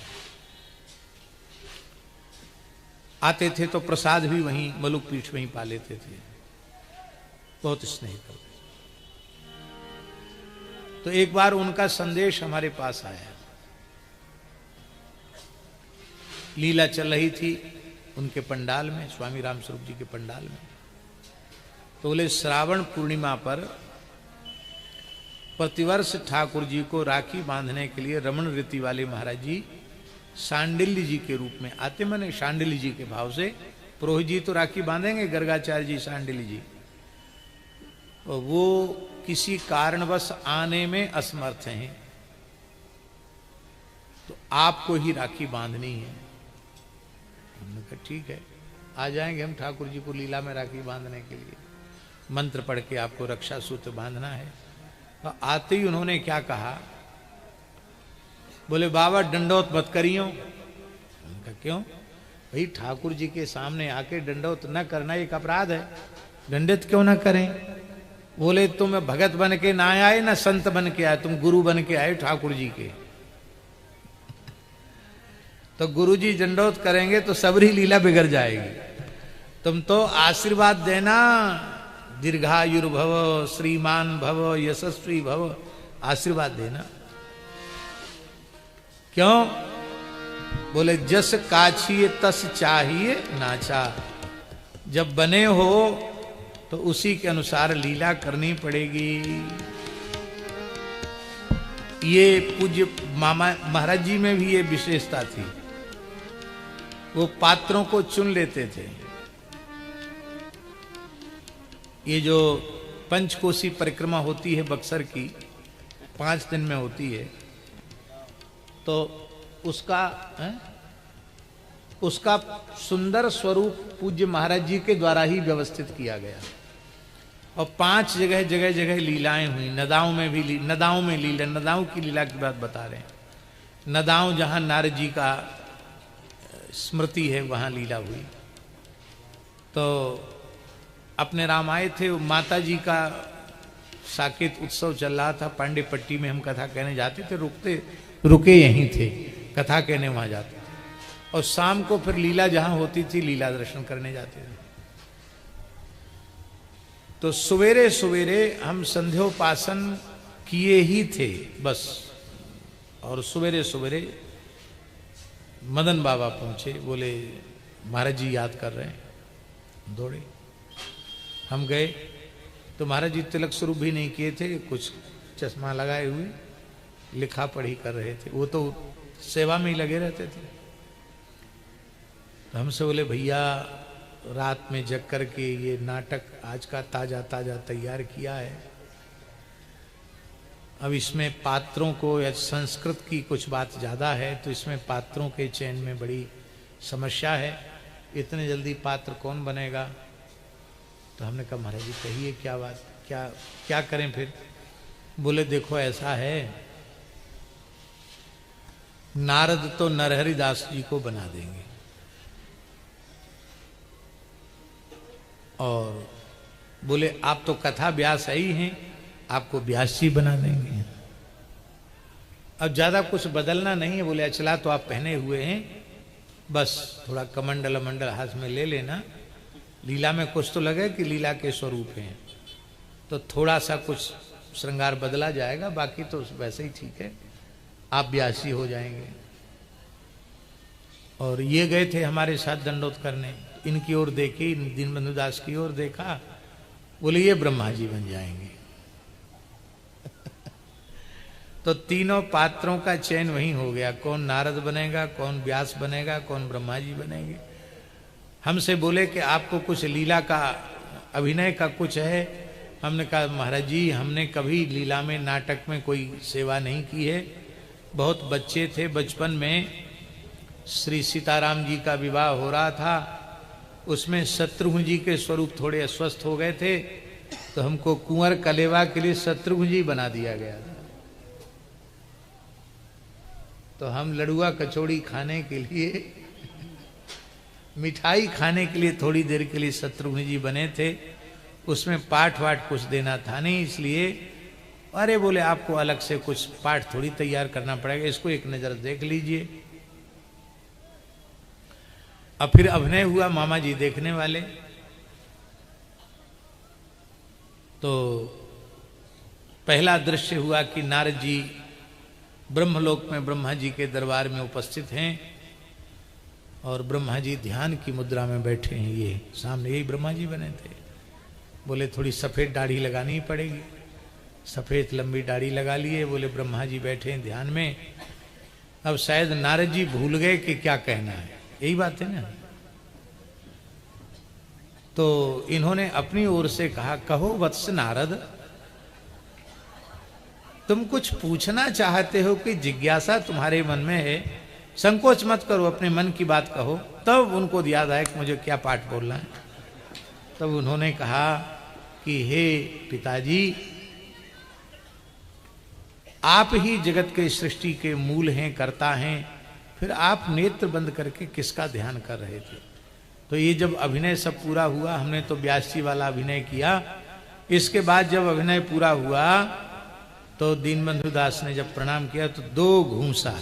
आते थे तो प्रसाद भी वहीं मलुक पीठ में ही पा लेते थे, बहुत स्नेह करते। तो एक बार उनका संदेश हमारे पास आया, लीला चल रही थी उनके पंडाल में, स्वामी राम स्वरूप जी के पंडाल में। तो बोले श्रावण पूर्णिमा पर प्रतिवर्ष ठाकुर जी को राखी बांधने के लिए रमण रीति वाले महाराज जी शांडिल्य जी के रूप में आते, मैंने शांडिल्य जी के भाव से। पुरोहित जी तो राखी बांधेंगे, गर्गाचार्य जी शांडिल्य जी, और वो किसी कारणवश आने में असमर्थ हैं, तो आपको ही राखी बांधनी है। हमने कहा ठीक है, आ जाएंगे हम ठाकुर जी को लीला में राखी बांधने के लिए, मंत्र पढ़ के आपको रक्षा सूत्र बांधना है। तो आते ही उन्होंने क्या कहा, बोले बाबा दंडौत मत करियो। हमने कहा क्यों भाई, ठाकुर जी के सामने आके दंडौत न करना एक अपराध है, दंडित क्यों ना करें। बोले तुम भगत बन के ना आए ना संत बन के आए, तुम गुरु बन के आए ठाकुर जी के। तो गुरु जी दंडौत करेंगे तो सबरी लीला बिगड़ जाएगी। तुम तो आशीर्वाद देना, दीर्घायुर्भव श्रीमान भव यशस्वी भव, आशीर्वाद देना। क्यों? बोले जस काछिए तस चाहिए नाचा, जब बने हो तो उसी के अनुसार लीला करनी पड़ेगी। ये पूज्य मामा महाराज जी में भी ये विशेषता थी, वो पात्रों को चुन लेते थे। ये जो पंचकोशी परिक्रमा होती है बक्सर की, 5 दिन में होती है, तो उसका सुंदर स्वरूप पूज्य महाराज जी के द्वारा ही व्यवस्थित किया गया। और 5 जगह जगह जगह लीलाएं हुई। नदाओं में भी नदाओं में लीला, नदाओं की लीला की बात बता रहे हैं। नदाओं जहां नारद जी का स्मृति है वहां लीला हुई। तो अपने राम आए थे, माता जी का साकेत उत्सव चल रहा था पांडे पट्टी में, हम कथा कहने जाते थे, रुके यहीं थे, कथा कहने वहां जाते थे। और शाम को फिर लीला जहां होती थी लीला दर्शन करने जाते थे। तो सवेरे सवेरे हम संध्योपासन किए ही थे बस, और सवेरे सवेरे मदन बाबा पहुंचे, बोले महाराज जी याद कर रहे हैं। दौड़े, हम गए तो महाराज जी तिलक स्वरूप भी नहीं किए थे, कुछ चश्मा लगाए हुए लिखा पढ़ी कर रहे थे। वो तो सेवा में ही लगे रहते थे। तो हमसे बोले भैया रात में जग करके ये नाटक आज का ताजा ताजा तैयार किया है, अब इसमें पात्रों को, या संस्कृत की कुछ बात ज़्यादा है तो इसमें पात्रों के चयन में बड़ी समस्या है, इतने जल्दी पात्र कौन बनेगा। तो हमने कहा महाराज जी कहिए क्या बात, क्या करें फिर। बोले देखो ऐसा है, नारद तो नरहरि दास जी को बना देंगे, और बोले आप तो कथा व्यास ही हैं, आपको व्यास जी बना देंगे। अब ज्यादा कुछ बदलना नहीं है। बोले अचला तो आप पहने हुए हैं, बस थोड़ा कमंडल मंडल हाथ में ले लेना, लीला में कुछ तो लगे कि लीला के स्वरूप हैं, तो थोड़ा सा कुछ श्रृंगार बदला जाएगा, बाकी तो वैसे ही ठीक है, आप व्यासी हो जाएंगे। और ये गए थे हमारे साथ दंडोत करने, इनकी ओर देखी, दीनबंधु दास की ओर देखा, बोले ये ब्रह्मा जी बन जाएंगे। तो तीनों पात्रों का चयन वहीं हो गया, कौन नारद बनेगा, कौन व्यास बनेगा, कौन ब्रह्मा जी बनेंगे। हमसे बोले कि आपको कुछ लीला का, अभिनय का कुछ है। हमने कहा महाराज जी हमने कभी लीला में, नाटक में कोई सेवा नहीं की है। बहुत बच्चे थे, बचपन में श्री सीताराम जी का विवाह हो रहा था, उसमें शत्रुघ्न जी के स्वरूप थोड़े अस्वस्थ हो गए थे, तो हमको कुंवर कलेवा के लिए शत्रुघ्न जी बना दिया गया था। तो हम लड़ुआ कचौड़ी खाने के लिए, मिठाई खाने के लिए थोड़ी देर के लिए शत्रुघ्न जी बने थे। उसमें पाठ वाठ कुछ देना था नहीं, इसलिए अरे बोले आपको अलग से कुछ पाठ थोड़ी तैयार करना पड़ेगा, इसको एक नजर देख लीजिए। अब फिर अभिनय हुआ, मामा जी देखने वाले। तो पहला दृश्य हुआ कि नारद जी ब्रह्मलोक में ब्रह्मा जी के दरबार में उपस्थित हैं, और ब्रह्मा जी ध्यान की मुद्रा में बैठे हैं। ये सामने यही ब्रह्मा जी बने थे। बोले थोड़ी सफेद दाढ़ी लगानी ही पड़ेगी, सफेद लंबी दाढ़ी लगा लिए। बोले ब्रह्मा जी बैठे हैं ध्यान में। अब शायद नारद जी भूल गए कि क्या कहना है, यही बात है ना। तो इन्होंने अपनी ओर से कहा, कहो वत्स नारद, तुम कुछ पूछना चाहते हो कि जिज्ञासा तुम्हारे मन में है संकोच मत करो, अपने मन की बात कहो। तब उनको याद आया कि मुझे क्या पाठ बोलना है। तब उन्होंने कहा कि हे पिताजी, आप ही जगत के सृष्टि के मूल हैं, कर्ता हैं, फिर आप नेत्र बंद करके किसका ध्यान कर रहे थे? तो ये जब अभिनय सब पूरा हुआ, हमने तो व्यास जी वाला अभिनय किया। इसके बाद जब अभिनय पूरा हुआ तो दीनबंधु दास ने जब प्रणाम किया तो 2 घूंसा,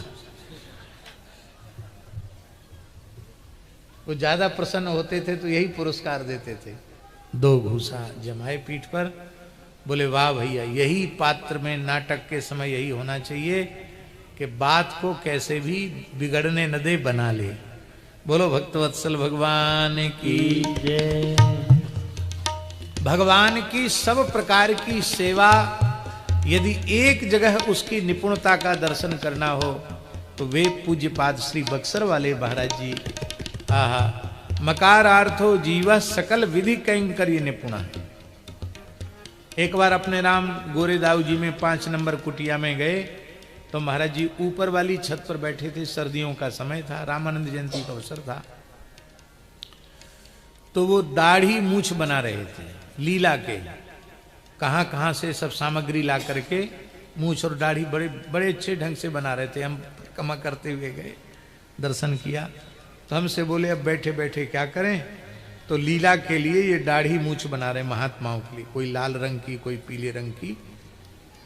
वो ज्यादा प्रसन्न होते थे तो यही पुरस्कार देते थे। 2 घूंसा जमाए पीठ पर, बोले वाह भैया, यही पात्र में नाटक के समय यही होना चाहिए कि बात को कैसे भी बिगड़ने न दे, बना ले। बोलो भक्तवत्सल भगवान की जय। भगवान की सब प्रकार की सेवा, यदि एक जगह उसकी निपुणता का दर्शन करना हो तो वे पूज्य पाद श्री बक्सर वाले महाराज जी। आहा, मकारार्थो जीव सकल विधि कैंकर्य निपुणा। एक बार अपने राम गोरेदाऊ जी में 5 नंबर कुटिया में गए तो महाराज जी ऊपर वाली छत पर बैठे थे। सर्दियों का समय था, रामानंद जयंती का अवसर था। तो वो दाढ़ी मूछ बना रहे थे लीला के, कहां कहां से सब सामग्री ला करके मूछ और दाढ़ी बड़े बड़े अच्छे ढंग से बना रहे थे। हम क्षमा करते हुए गए, दर्शन किया तो हमसे बोले अब बैठे बैठे क्या करें? तो लीला के लिए ये दाढ़ी मूछ बना रहे महात्माओं के लिए, कोई लाल रंग की, कोई पीले रंग की,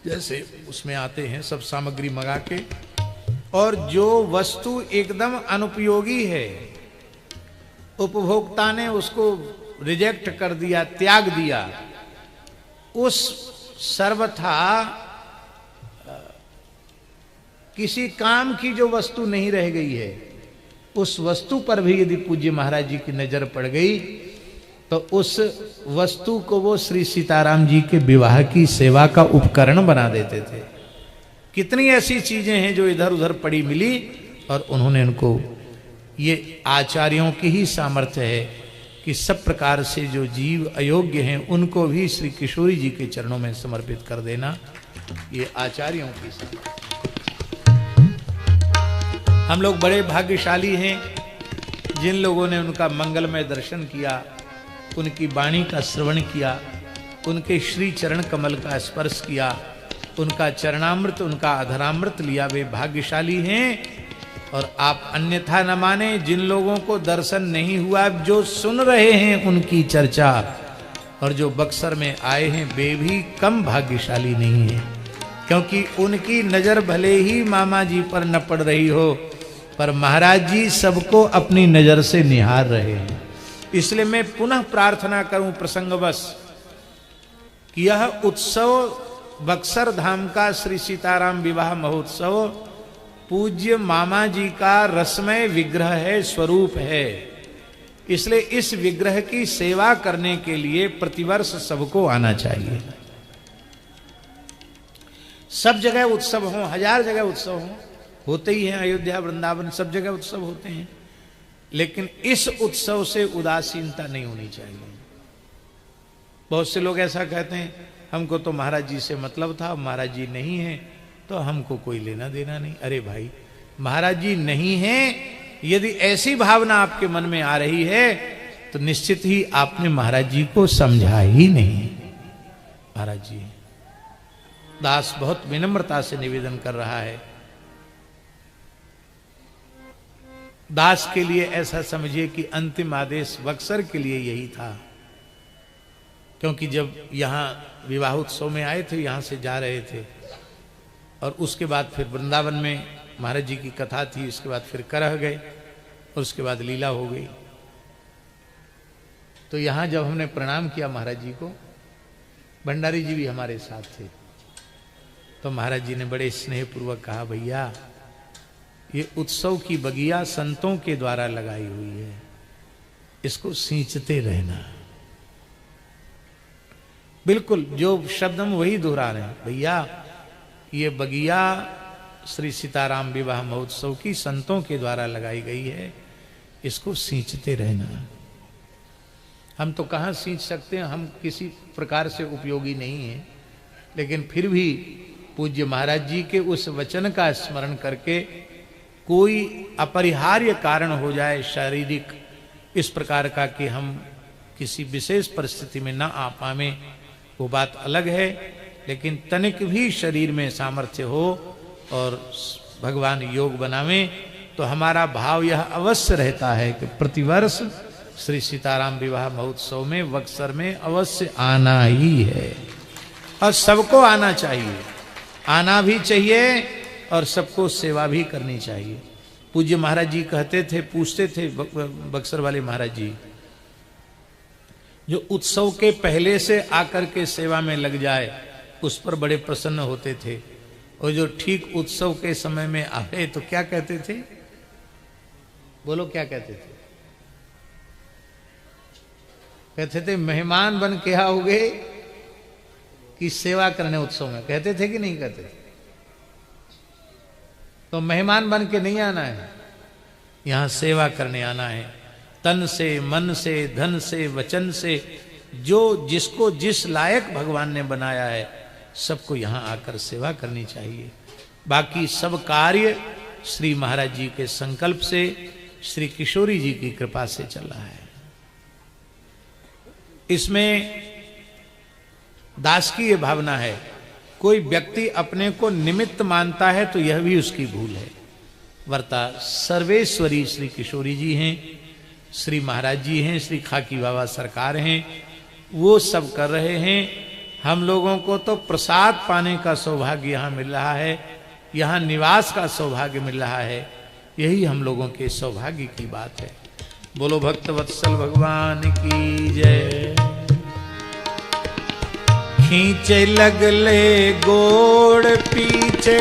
जैसे उसमें आते हैं सब सामग्री मंगा के। और जो वस्तु एकदम अनुपयोगी है, उपभोक्ता ने उसको रिजेक्ट कर दिया, त्याग दिया, उस सर्वथा किसी काम की जो वस्तु नहीं रह गई है, उस वस्तु पर भी यदि पूज्य महाराज जी की नजर पड़ गई तो उस वस्तु को वो श्री सीताराम जी के विवाह की सेवा का उपकरण बना देते थे। कितनी ऐसी चीजें हैं जो इधर उधर पड़ी मिली और उन्होंने उनको, ये आचार्यों की ही सामर्थ्य है कि सब प्रकार से जो जीव अयोग्य हैं उनको भी श्री किशोरी जी के चरणों में समर्पित कर देना, ये आचार्यों की सामर्थ्य। हम लोग बड़े भाग्यशाली हैं जिन लोगों ने उनका मंगलमय दर्शन किया, उनकी वाणी का श्रवण किया, उनके श्री चरण कमल का स्पर्श किया, उनका चरणामृत, उनका अधरामृत लिया, वे भाग्यशाली हैं। और आप अन्यथा न माने, जिन लोगों को दर्शन नहीं हुआ, जो सुन रहे हैं उनकी चर्चा, और जो बक्सर में आए हैं वे भी कम भाग्यशाली नहीं है, क्योंकि उनकी नजर भले ही मामा जी पर न पड़ रही हो, पर महाराज जी सबको अपनी नजर से निहार रहे हैं। इसलिए मैं पुनः प्रार्थना करूं प्रसंगवश कि यह उत्सव बक्सर धाम का श्री सीताराम विवाह महोत्सव पूज्य मामा जी का रसमय विग्रह है, स्वरूप है। इसलिए इस विग्रह की सेवा करने के लिए प्रतिवर्ष सबको आना चाहिए। सब जगह उत्सव हो, 1000 जगह उत्सव हो, होते ही हैं, अयोध्या वृंदावन सब जगह उत्सव होते हैं, लेकिन इस उत्सव से उदासीनता नहीं होनी चाहिए। बहुत से लोग ऐसा कहते हैं, हमको तो महाराज जी से मतलब था, महाराज जी नहीं है तो हमको कोई लेना देना नहीं। अरे भाई, महाराज जी नहीं है, यदि ऐसी भावना आपके मन में आ रही है तो निश्चित ही आपने महाराज जी को समझा ही नहीं। महाराज जी, दास बहुत विनम्रता से निवेदन कर रहा है, दास के लिए ऐसा समझिए कि अंतिम आदेश बक्सर के लिए यही था, क्योंकि जब यहां विवाह उत्सव में आए थे, यहां से जा रहे थे, और उसके बाद फिर वृंदावन में महाराज जी की कथा थी, उसके बाद फिर करह गए, और उसके बाद लीला हो गई। तो यहां जब हमने प्रणाम किया महाराज जी को, भंडारी जी भी हमारे साथ थे, तो महाराज जी ने बड़े स्नेहपूर्वक कहा, भैया ये उत्सव की बगिया संतों के द्वारा लगाई हुई है, इसको सींचते रहना। बिल्कुल जो शब्द हम वही दोहरा रहे हैं, भैया ये बगिया श्री सीताराम विवाह महोत्सव की संतों के द्वारा लगाई गई है, इसको सींचते रहना। हम तो कहां सींच सकते हैं, हम किसी प्रकार से उपयोगी नहीं हैं, लेकिन फिर भी पूज्य महाराज जी के उस वचन का स्मरण करके कोई अपरिहार्य कारण हो जाए शारीरिक इस प्रकार का कि हम किसी विशेष परिस्थिति में ना आ पावे, वो बात अलग है। लेकिन तनिक भी शरीर में सामर्थ्य हो और भगवान योग बनावे तो हमारा भाव यह अवश्य रहता है कि प्रतिवर्ष श्री सीताराम विवाह महोत्सव में बक्सर में अवश्य आना ही है और सबको आना चाहिए, आना भी चाहिए और सबको सेवा भी करनी चाहिए। पूज्य महाराज जी कहते थे, पूछते थे बक्सर वाले महाराज जी, जो उत्सव के पहले से आकर के सेवा में लग जाए उस पर बड़े प्रसन्न होते थे, और जो ठीक उत्सव के समय में आए तो क्या कहते थे, बोलो क्या कहते थे? कहते थे मेहमान बन के आओगे कि सेवा करने उत्सव में, कहते थे कि नहीं कहते थे? तो मेहमान बन के नहीं आना है, यहां सेवा करने आना है, तन से मन से धन से वचन से, जो जिसको जिस लायक भगवान ने बनाया है सबको यहां आकर सेवा करनी चाहिए। बाकी सब कार्य श्री महाराज जी के संकल्प से, श्री किशोरी जी की कृपा से चला है। इसमें दास की यह भावना है, कोई व्यक्ति अपने को निमित्त मानता है तो यह भी उसकी भूल है। वर्ता सर्वेश्वरी श्री किशोरी जी हैं, श्री महाराज जी हैं, श्री खाकी बाबा सरकार हैं, वो सब कर रहे हैं। हम लोगों को तो प्रसाद पाने का सौभाग्य यहाँ मिल रहा है, यहाँ निवास का सौभाग्य मिल रहा है, यही हम लोगों के सौभाग्य की बात है। बोलो भक्त वत्सल भगवान की जय। खींचे लगले गोड़ पीछे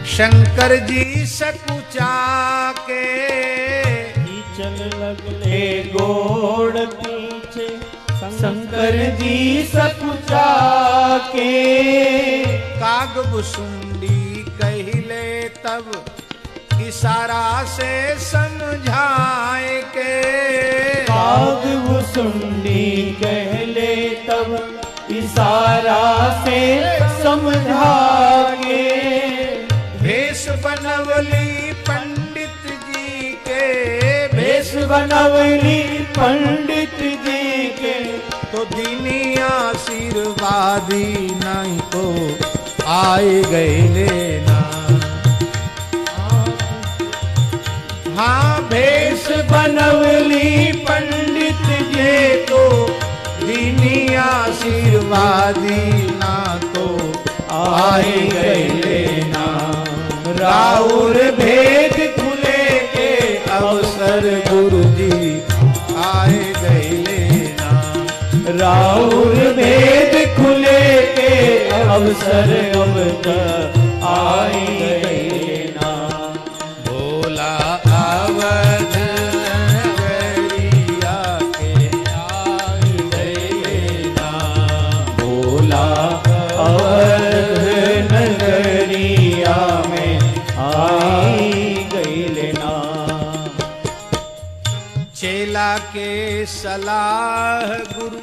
शंकर जी सकुचा के, चल लगले गोड़ पीछे शंकर जी सकुचा के, काग बुसुंडी कहले तब इशारा से समझाए के, काग बुसुंडी कहले तब इशारा से समझा के, भेष बनवली पंडित जी के, भेष बनवली पंडित जी के, तो दीनी आशीर्वादी नहीं तो आए गए लेना। हाँ भेष बनवली पंडित जी तो दीनी आशीर्वादी ना तो आए गए लेना। राउर भेद खुले के अवसर गुरु जी आए गए लेना। राउर भेद खुले के अवसर अब तक आए गए ना। भोला अवध नगरिया के आए गए लेना। भोला अवध नगरिया में आई गई लेना। चेला के सलाह गुरु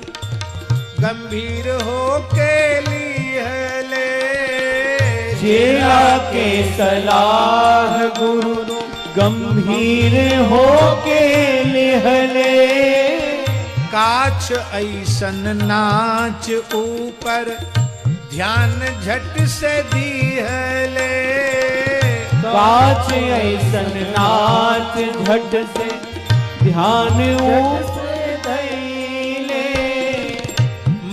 गंभीर हो के लिए ले, चेला के सलाह गुरु गंभीर हो के लिहले, काछ ऐसन नाच ऊपर ध्यान झट से दिहले। काछ ऐसन नाच झट से ध्यान से धैले,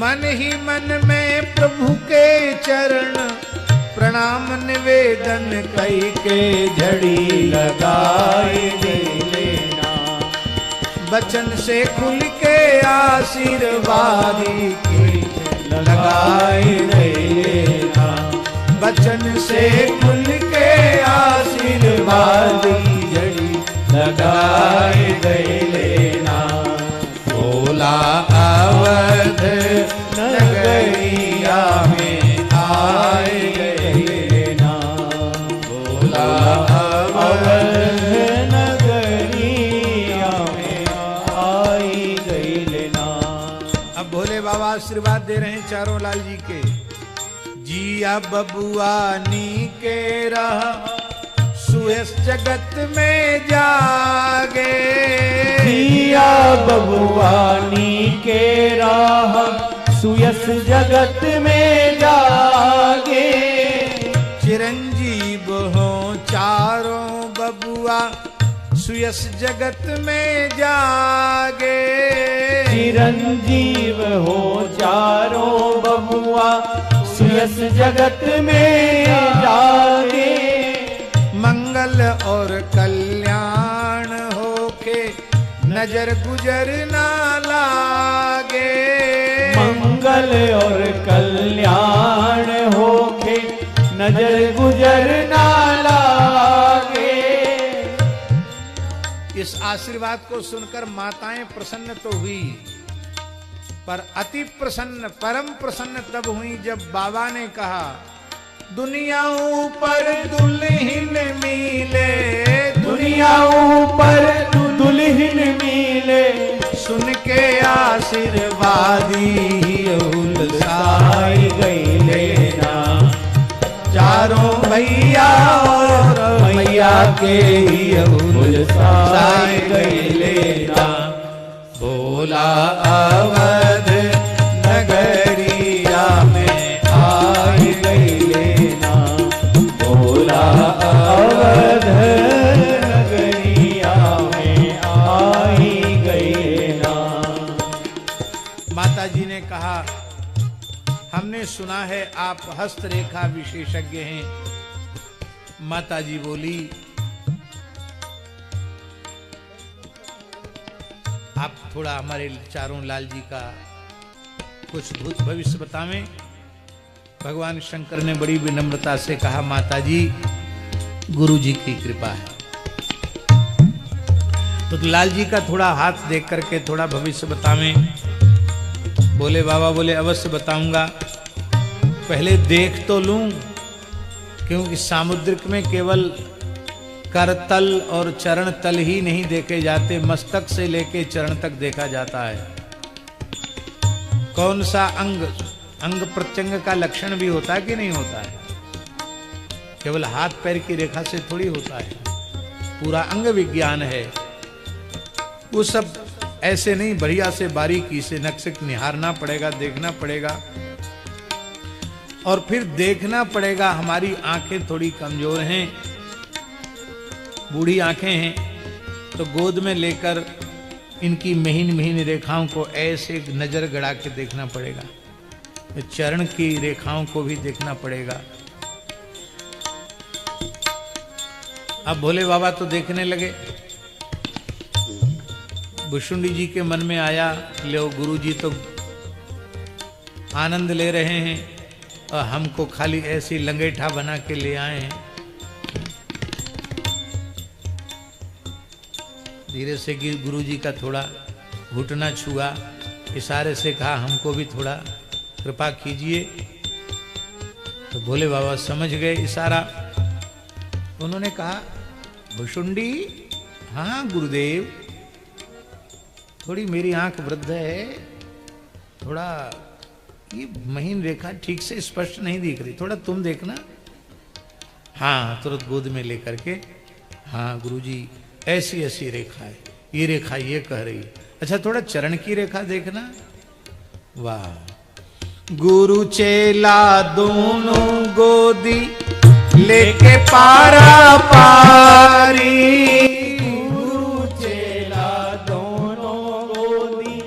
मन ही मन में प्रभु के चरण प्रणाम निवेदन कई के झड़ी लगाए लेना। बचन से खुल के आशीर्वादी की लगाए लेना। बचन से खुल के आशीर्वादी झड़ी लगाए लेना। भोला अवध नगरिया में आए गए लेना। भोला अवध नगरिया में आई गई लेना। अब भोले बाबा आशीर्वाद दे रहे हैं चारों लाल जी के। जिया बबुआ नी के रहा सुयस जगत में जागे। जिया बबुआनी के राह सुयस जगत में जागे। चिरंजीव हो चारों बबुआ सुयस जगत में जागे। चिरंजीव हो चारों बबुआ सुयस जगत में जागे। मंगल और कल्याण होके नजर गुजर ना लागे। मंगल और कल्याण होके नजर गुजर ना लागे। इस आशीर्वाद को सुनकर माताएं प्रसन्न तो हुई, पर अति प्रसन्न, परम प्रसन्न तब हुई जब बाबा ने कहा, दुनिया ऊपर दुल्हन मिले, दुनिया ऊपर दुल्हन मिले। सुन के आशीर्वादी उलसाई गई लेना। चारों भैया और मैया के उलसाई गई लेना। बोला अवध नगरिया में आई गई लेना। बोला अवध नगरिया में आई गई लेना। माता जी ने कहा, हमने सुना है आप हस्तरेखा विशेषज्ञ हैं। माता जी बोली, आप थोड़ा हमारे चारों लाल जी का कुछ भूत भविष्य बतावें। भगवान शंकर ने बड़ी विनम्रता से कहा, माता जी गुरु जी की कृपा है। तो लाल जी का थोड़ा हाथ देख करके थोड़ा भविष्य बतावें। बोले बाबा, बोले अवश्य बताऊंगा, पहले देख तो लूं, क्योंकि सामुद्रिक में केवल करतल और चरण तल ही नहीं देखे जाते, मस्तक से लेके चरण तक देखा जाता है। कौन सा अंग, अंग प्रत्यंग का लक्षण भी होता है कि नहीं होता है? केवल हाथ पैर की रेखा से थोड़ी होता है, पूरा अंग विज्ञान है। वो सब ऐसे नहीं, बढ़िया से बारीकी से नक्शे निहारना पड़ेगा, देखना पड़ेगा, और फिर देखना पड़ेगा। हमारी आंखें थोड़ी कमजोर हैं, बूढ़ी आंखें हैं, तो गोद में लेकर इनकी महीन महीन रेखाओं को ऐसे नजर गड़ा के देखना पड़ेगा। तो चरण की रेखाओं को भी देखना पड़ेगा। अब भोले बाबा तो देखने लगे। भुशुंडी जी के मन में आया, लो गुरु जी तो आनंद ले रहे हैं और हमको खाली ऐसी लंगेठा बना के ले आए हैं। धीरे से गुरु जी का थोड़ा घुटना छुआ, इशारे से कहा, हमको भी थोड़ा कृपा कीजिए। तो भोले बाबा समझ गए इशारा। उन्होंने कहा, भुशुंडी, हाँ गुरुदेव, थोड़ी मेरी आंख वृद्ध है, थोड़ा ये महीन रेखा ठीक से स्पष्ट नहीं दिख रही, थोड़ा तुम देखना। हाँ, तुरंत गोद में लेकर के, हाँ गुरुजी ऐसी ऐसी रेखा है, ये रेखा ये कह रही है। अच्छा, थोड़ा चरण की रेखा देखना। वाह, गुरु चेला दोनों गोदी लेके पारा पारी। गुरु चेला दोनों गोदी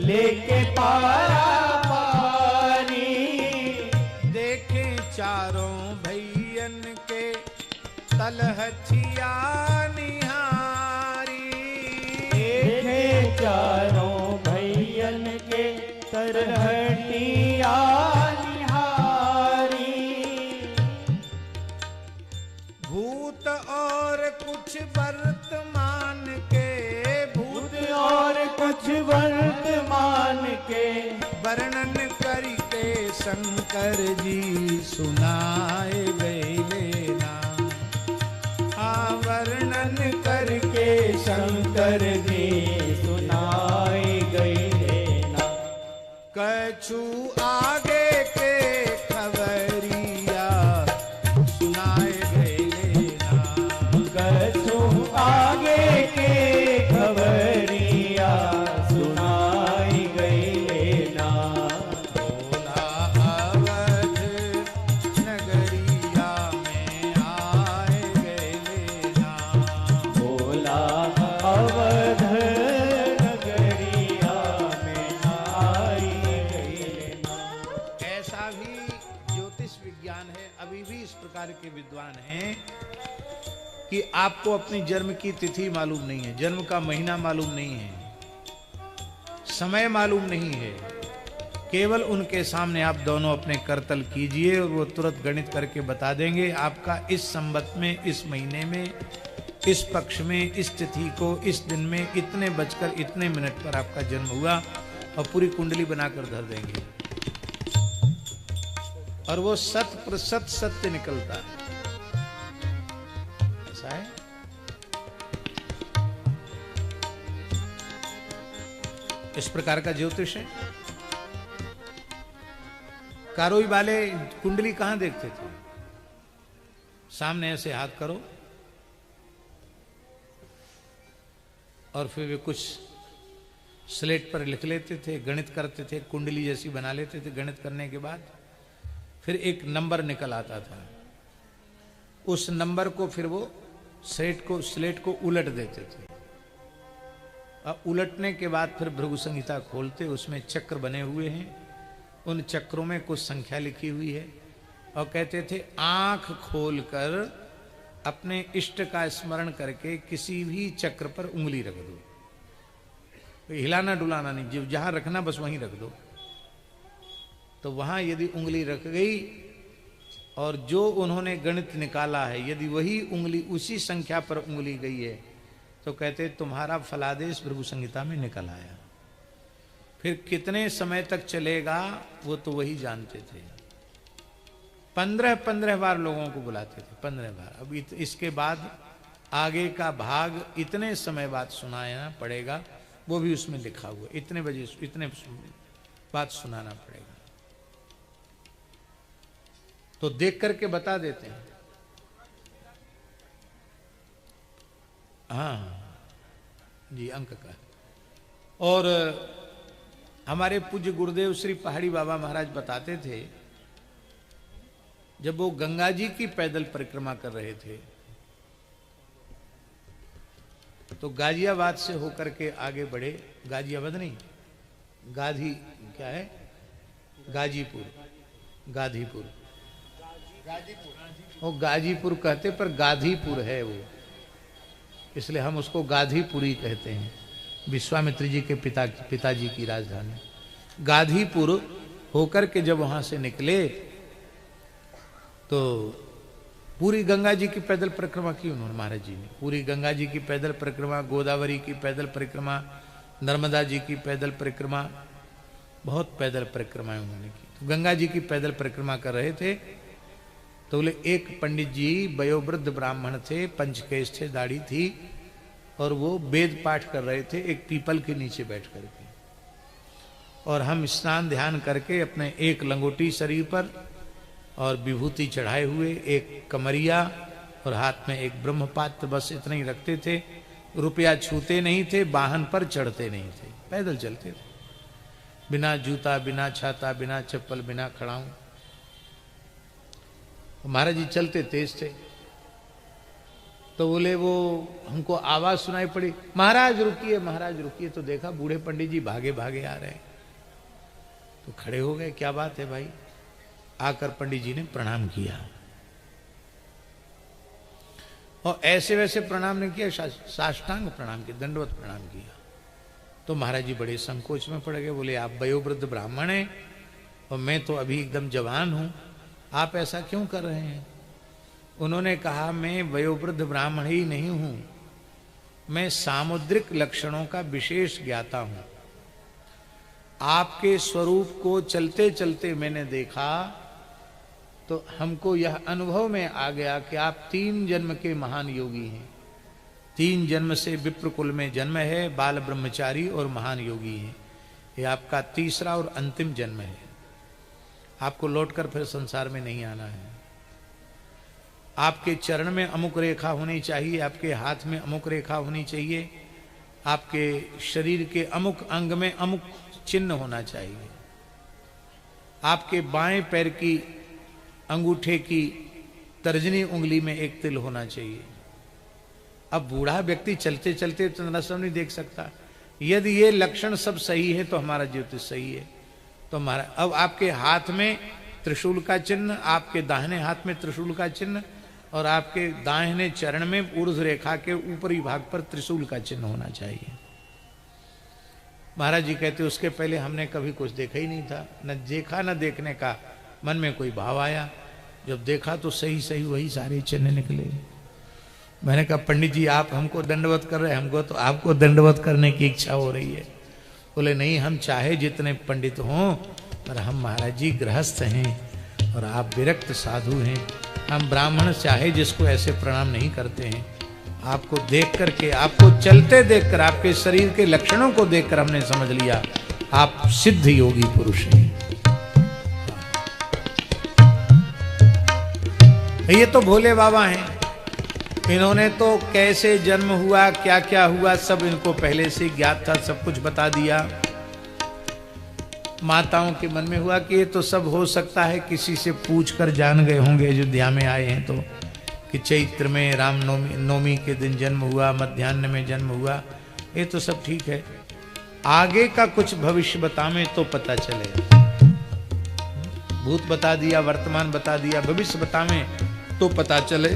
लेके पारा पारी। देखे चारों भैयन के तलहथिया निहारी। देखे चारों भैयन के तरहटिया निहारी। भूत और कुछ वर्तमान के, भूत और कुछ वर्तमान के वर्णन करके शंकर जी सुनाए गए लेना। हाँ, वर्णन करके शंकर जी सुनाई गई लेना। कछु आगे के खबरिया सुनाए गए लेना। ज्ञान है, अभी भी इस प्रकार के विद्वान हैं कि आपको अपनी जन्म की तिथि मालूम नहीं है, जन्म का महीना मालूम नहीं है, समय मालूम नहीं है। केवल उनके सामने आप दोनों अपने करतल कीजिए और वो तुरंत गणित करके बता देंगे आपका इस संवत में, इस महीने में, इस पक्ष में, इस तिथि को, इस दिन में इतने बजकर इतने मिनट पर आपका जन्म हुआ, और पूरी कुंडली बनाकर धर देंगे। और वो 100% सत्य निकलता है। ऐसा है। इस प्रकार का ज्योतिष है। कारोई वाले कुंडली कहां देखते थे? सामने ऐसे हाथ करो और फिर वे कुछ स्लेट पर लिख लेते थे, गणित करते थे, कुंडली जैसी बना लेते थे। गणित करने के बाद फिर एक नंबर निकल आता था। उस नंबर को फिर वो स्लेट को उलट देते थे। और उलटने के बाद फिर भृगु संहिता खोलते, उसमें चक्र बने हुए हैं, उन चक्रों में कुछ संख्या लिखी हुई है, और कहते थे आंख खोलकर अपने इष्ट का स्मरण करके किसी भी चक्र पर उंगली रख दो, हिलाना डुलाना नहीं, जो जहां रखना बस वहीं रख दो। तो वहां यदि उंगली रख गई और जो उन्होंने गणित निकाला है यदि वही उंगली उसी संख्या पर उंगली गई है तो कहते तुम्हारा फलादेश भृगु संहिता में निकल आया। फिर कितने समय तक चलेगा वो तो वही जानते थे। 15 बार लोगों को बुलाते थे, 15 बार। अब इसके बाद आगे का भाग इतने समय बाद सुनाना पड़ेगा, वो भी उसमें लिखा हुआ, इतने बजे इतने बात सुनाना पड़ेगा। तो देख करके बता देते हैं। हाँ जी, अंक का। और हमारे पूज्य गुरुदेव श्री पहाड़ी बाबा महाराज बताते थे, जब वो गंगा जी की पैदल परिक्रमा कर रहे थे तो गाजियाबाद से होकर के आगे बढ़े। गाजियाबाद नहीं, गाधी क्या है, गाजीपुर, गाधीपुर, वो गाजीपुर कहते पर गाधीपुर है वो, इसलिए हम उसको गाधीपुरी कहते हैं। विश्वामित्र जी के पिताजी की राजधानी गाधीपुर होकर के जब वहां से निकले तो पूरी गंगा जी की पैदल परिक्रमा की उन्होंने, महाराज जी ने पूरी गंगा जी की पैदल परिक्रमा, गोदावरी की पैदल परिक्रमा, नर्मदा जी की पैदल परिक्रमा, बहुत पैदल परिक्रमाएं उन्होंने की। तो गंगा जी की पैदल परिक्रमा कर रहे थे तो बोले एक पंडित जी वयोवृद्ध ब्राह्मण थे, पंचकेश थे, दाढ़ी थी, और वो वेद पाठ कर रहे थे एक पीपल के नीचे बैठ करके। और हम स्नान ध्यान करके अपने एक लंगोटी शरीर पर और विभूति चढ़ाए हुए, एक कमरिया और हाथ में एक ब्रह्मपात्र, बस इतना ही रखते थे। रुपया छूते नहीं थे, वाहन पर चढ़ते नहीं थे, पैदल चलते थे, बिना जूता, बिना छाता, बिना चप्पल, बिना खड़ाऊं। महाराज जी चलते तेज थे। तो बोले वो हमको आवाज सुनाई पड़ी, महाराज रुकिए, महाराज रुकिए। तो देखा बूढ़े पंडित जी भागे भागे आ रहे हैं। तो खड़े हो गए, क्या बात है भाई? आकर पंडित जी ने प्रणाम किया, और ऐसे वैसे प्रणाम नहीं किया, साष्टांग प्रणाम किया, दंडवत प्रणाम किया। तो महाराज जी बड़े संकोच में पड़ गए। बोले आप वयोवृद्ध ब्राह्मण हैं और मैं तो अभी एकदम जवान हूं, आप ऐसा क्यों कर रहे हैं? उन्होंने कहा मैं वयोवृद्ध ब्राह्मण ही नहीं हूं, मैं सामुद्रिक लक्षणों का विशेष ज्ञाता हूं। आपके स्वरूप को चलते चलते मैंने देखा तो हमको यह अनुभव में आ गया कि आप 3 जन्म के महान योगी हैं। 3 जन्म से विप्र कुल में जन्म है, बाल ब्रह्मचारी और महान योगी हैं। ये आपका तीसरा और अंतिम जन्म है। आपको लौटकर फिर संसार में नहीं आना है। आपके चरण में अमुक रेखा होनी चाहिए, आपके हाथ में अमुक रेखा होनी चाहिए, आपके शरीर के अमुक अंग में अमुक चिन्ह होना चाहिए, आपके बाएं पैर की अंगूठे की तर्जनी उंगली में एक तिल होना चाहिए। अब बूढ़ा व्यक्ति चलते चलते इतना सब नहीं देख सकता। यदि ये लक्षण सब सही है तो हमारा ज्योतिष सही है। तो हमारा अब आपके हाथ में त्रिशूल का चिन्ह, आपके दाहिने हाथ में त्रिशूल का चिन्ह और आपके दाहिने चरण में ऊर्ध्व रेखा के ऊपरी भाग पर त्रिशूल का चिन्ह होना चाहिए। महाराज जी कहते उसके पहले हमने कभी कुछ देखा ही नहीं था, न देखा न देखने का मन में कोई भाव आया। जब देखा तो सही सही वही सारे चिन्ह निकले। मैंने कहा पंडित जी आप हमको दंडवत कर रहे हैं, हमको तो आपको दंडवत करने की इच्छा हो रही है। बोले नहीं, हम चाहे जितने पंडित हों पर हम महाराज जी गृहस्थ हैं और आप विरक्त साधु हैं। हम ब्राह्मण चाहे जिसको ऐसे प्रणाम नहीं करते हैं। आपको देख करके, आपको चलते देखकर, आपके शरीर के लक्षणों को देखकर हमने समझ लिया आप सिद्ध योगी पुरुष हैं। ये तो भोले बाबा हैं, इन्होंने तो कैसे जन्म हुआ, क्या क्या हुआ, सब इनको पहले से ज्ञात था, सब कुछ बता दिया। माताओं के मन में हुआ कि ये तो सब हो सकता है किसी से पूछ कर जान गए होंगे, अयोध्या में आए हैं तो, कि चैत्र में राम नवमी के दिन जन्म हुआ, मध्याह्न में जन्म हुआ, ये तो सब ठीक है। आगे का कुछ भविष्य बतावें तो पता चले। भूत बता दिया, वर्तमान बता दिया, भविष्य बतावें तो पता चले।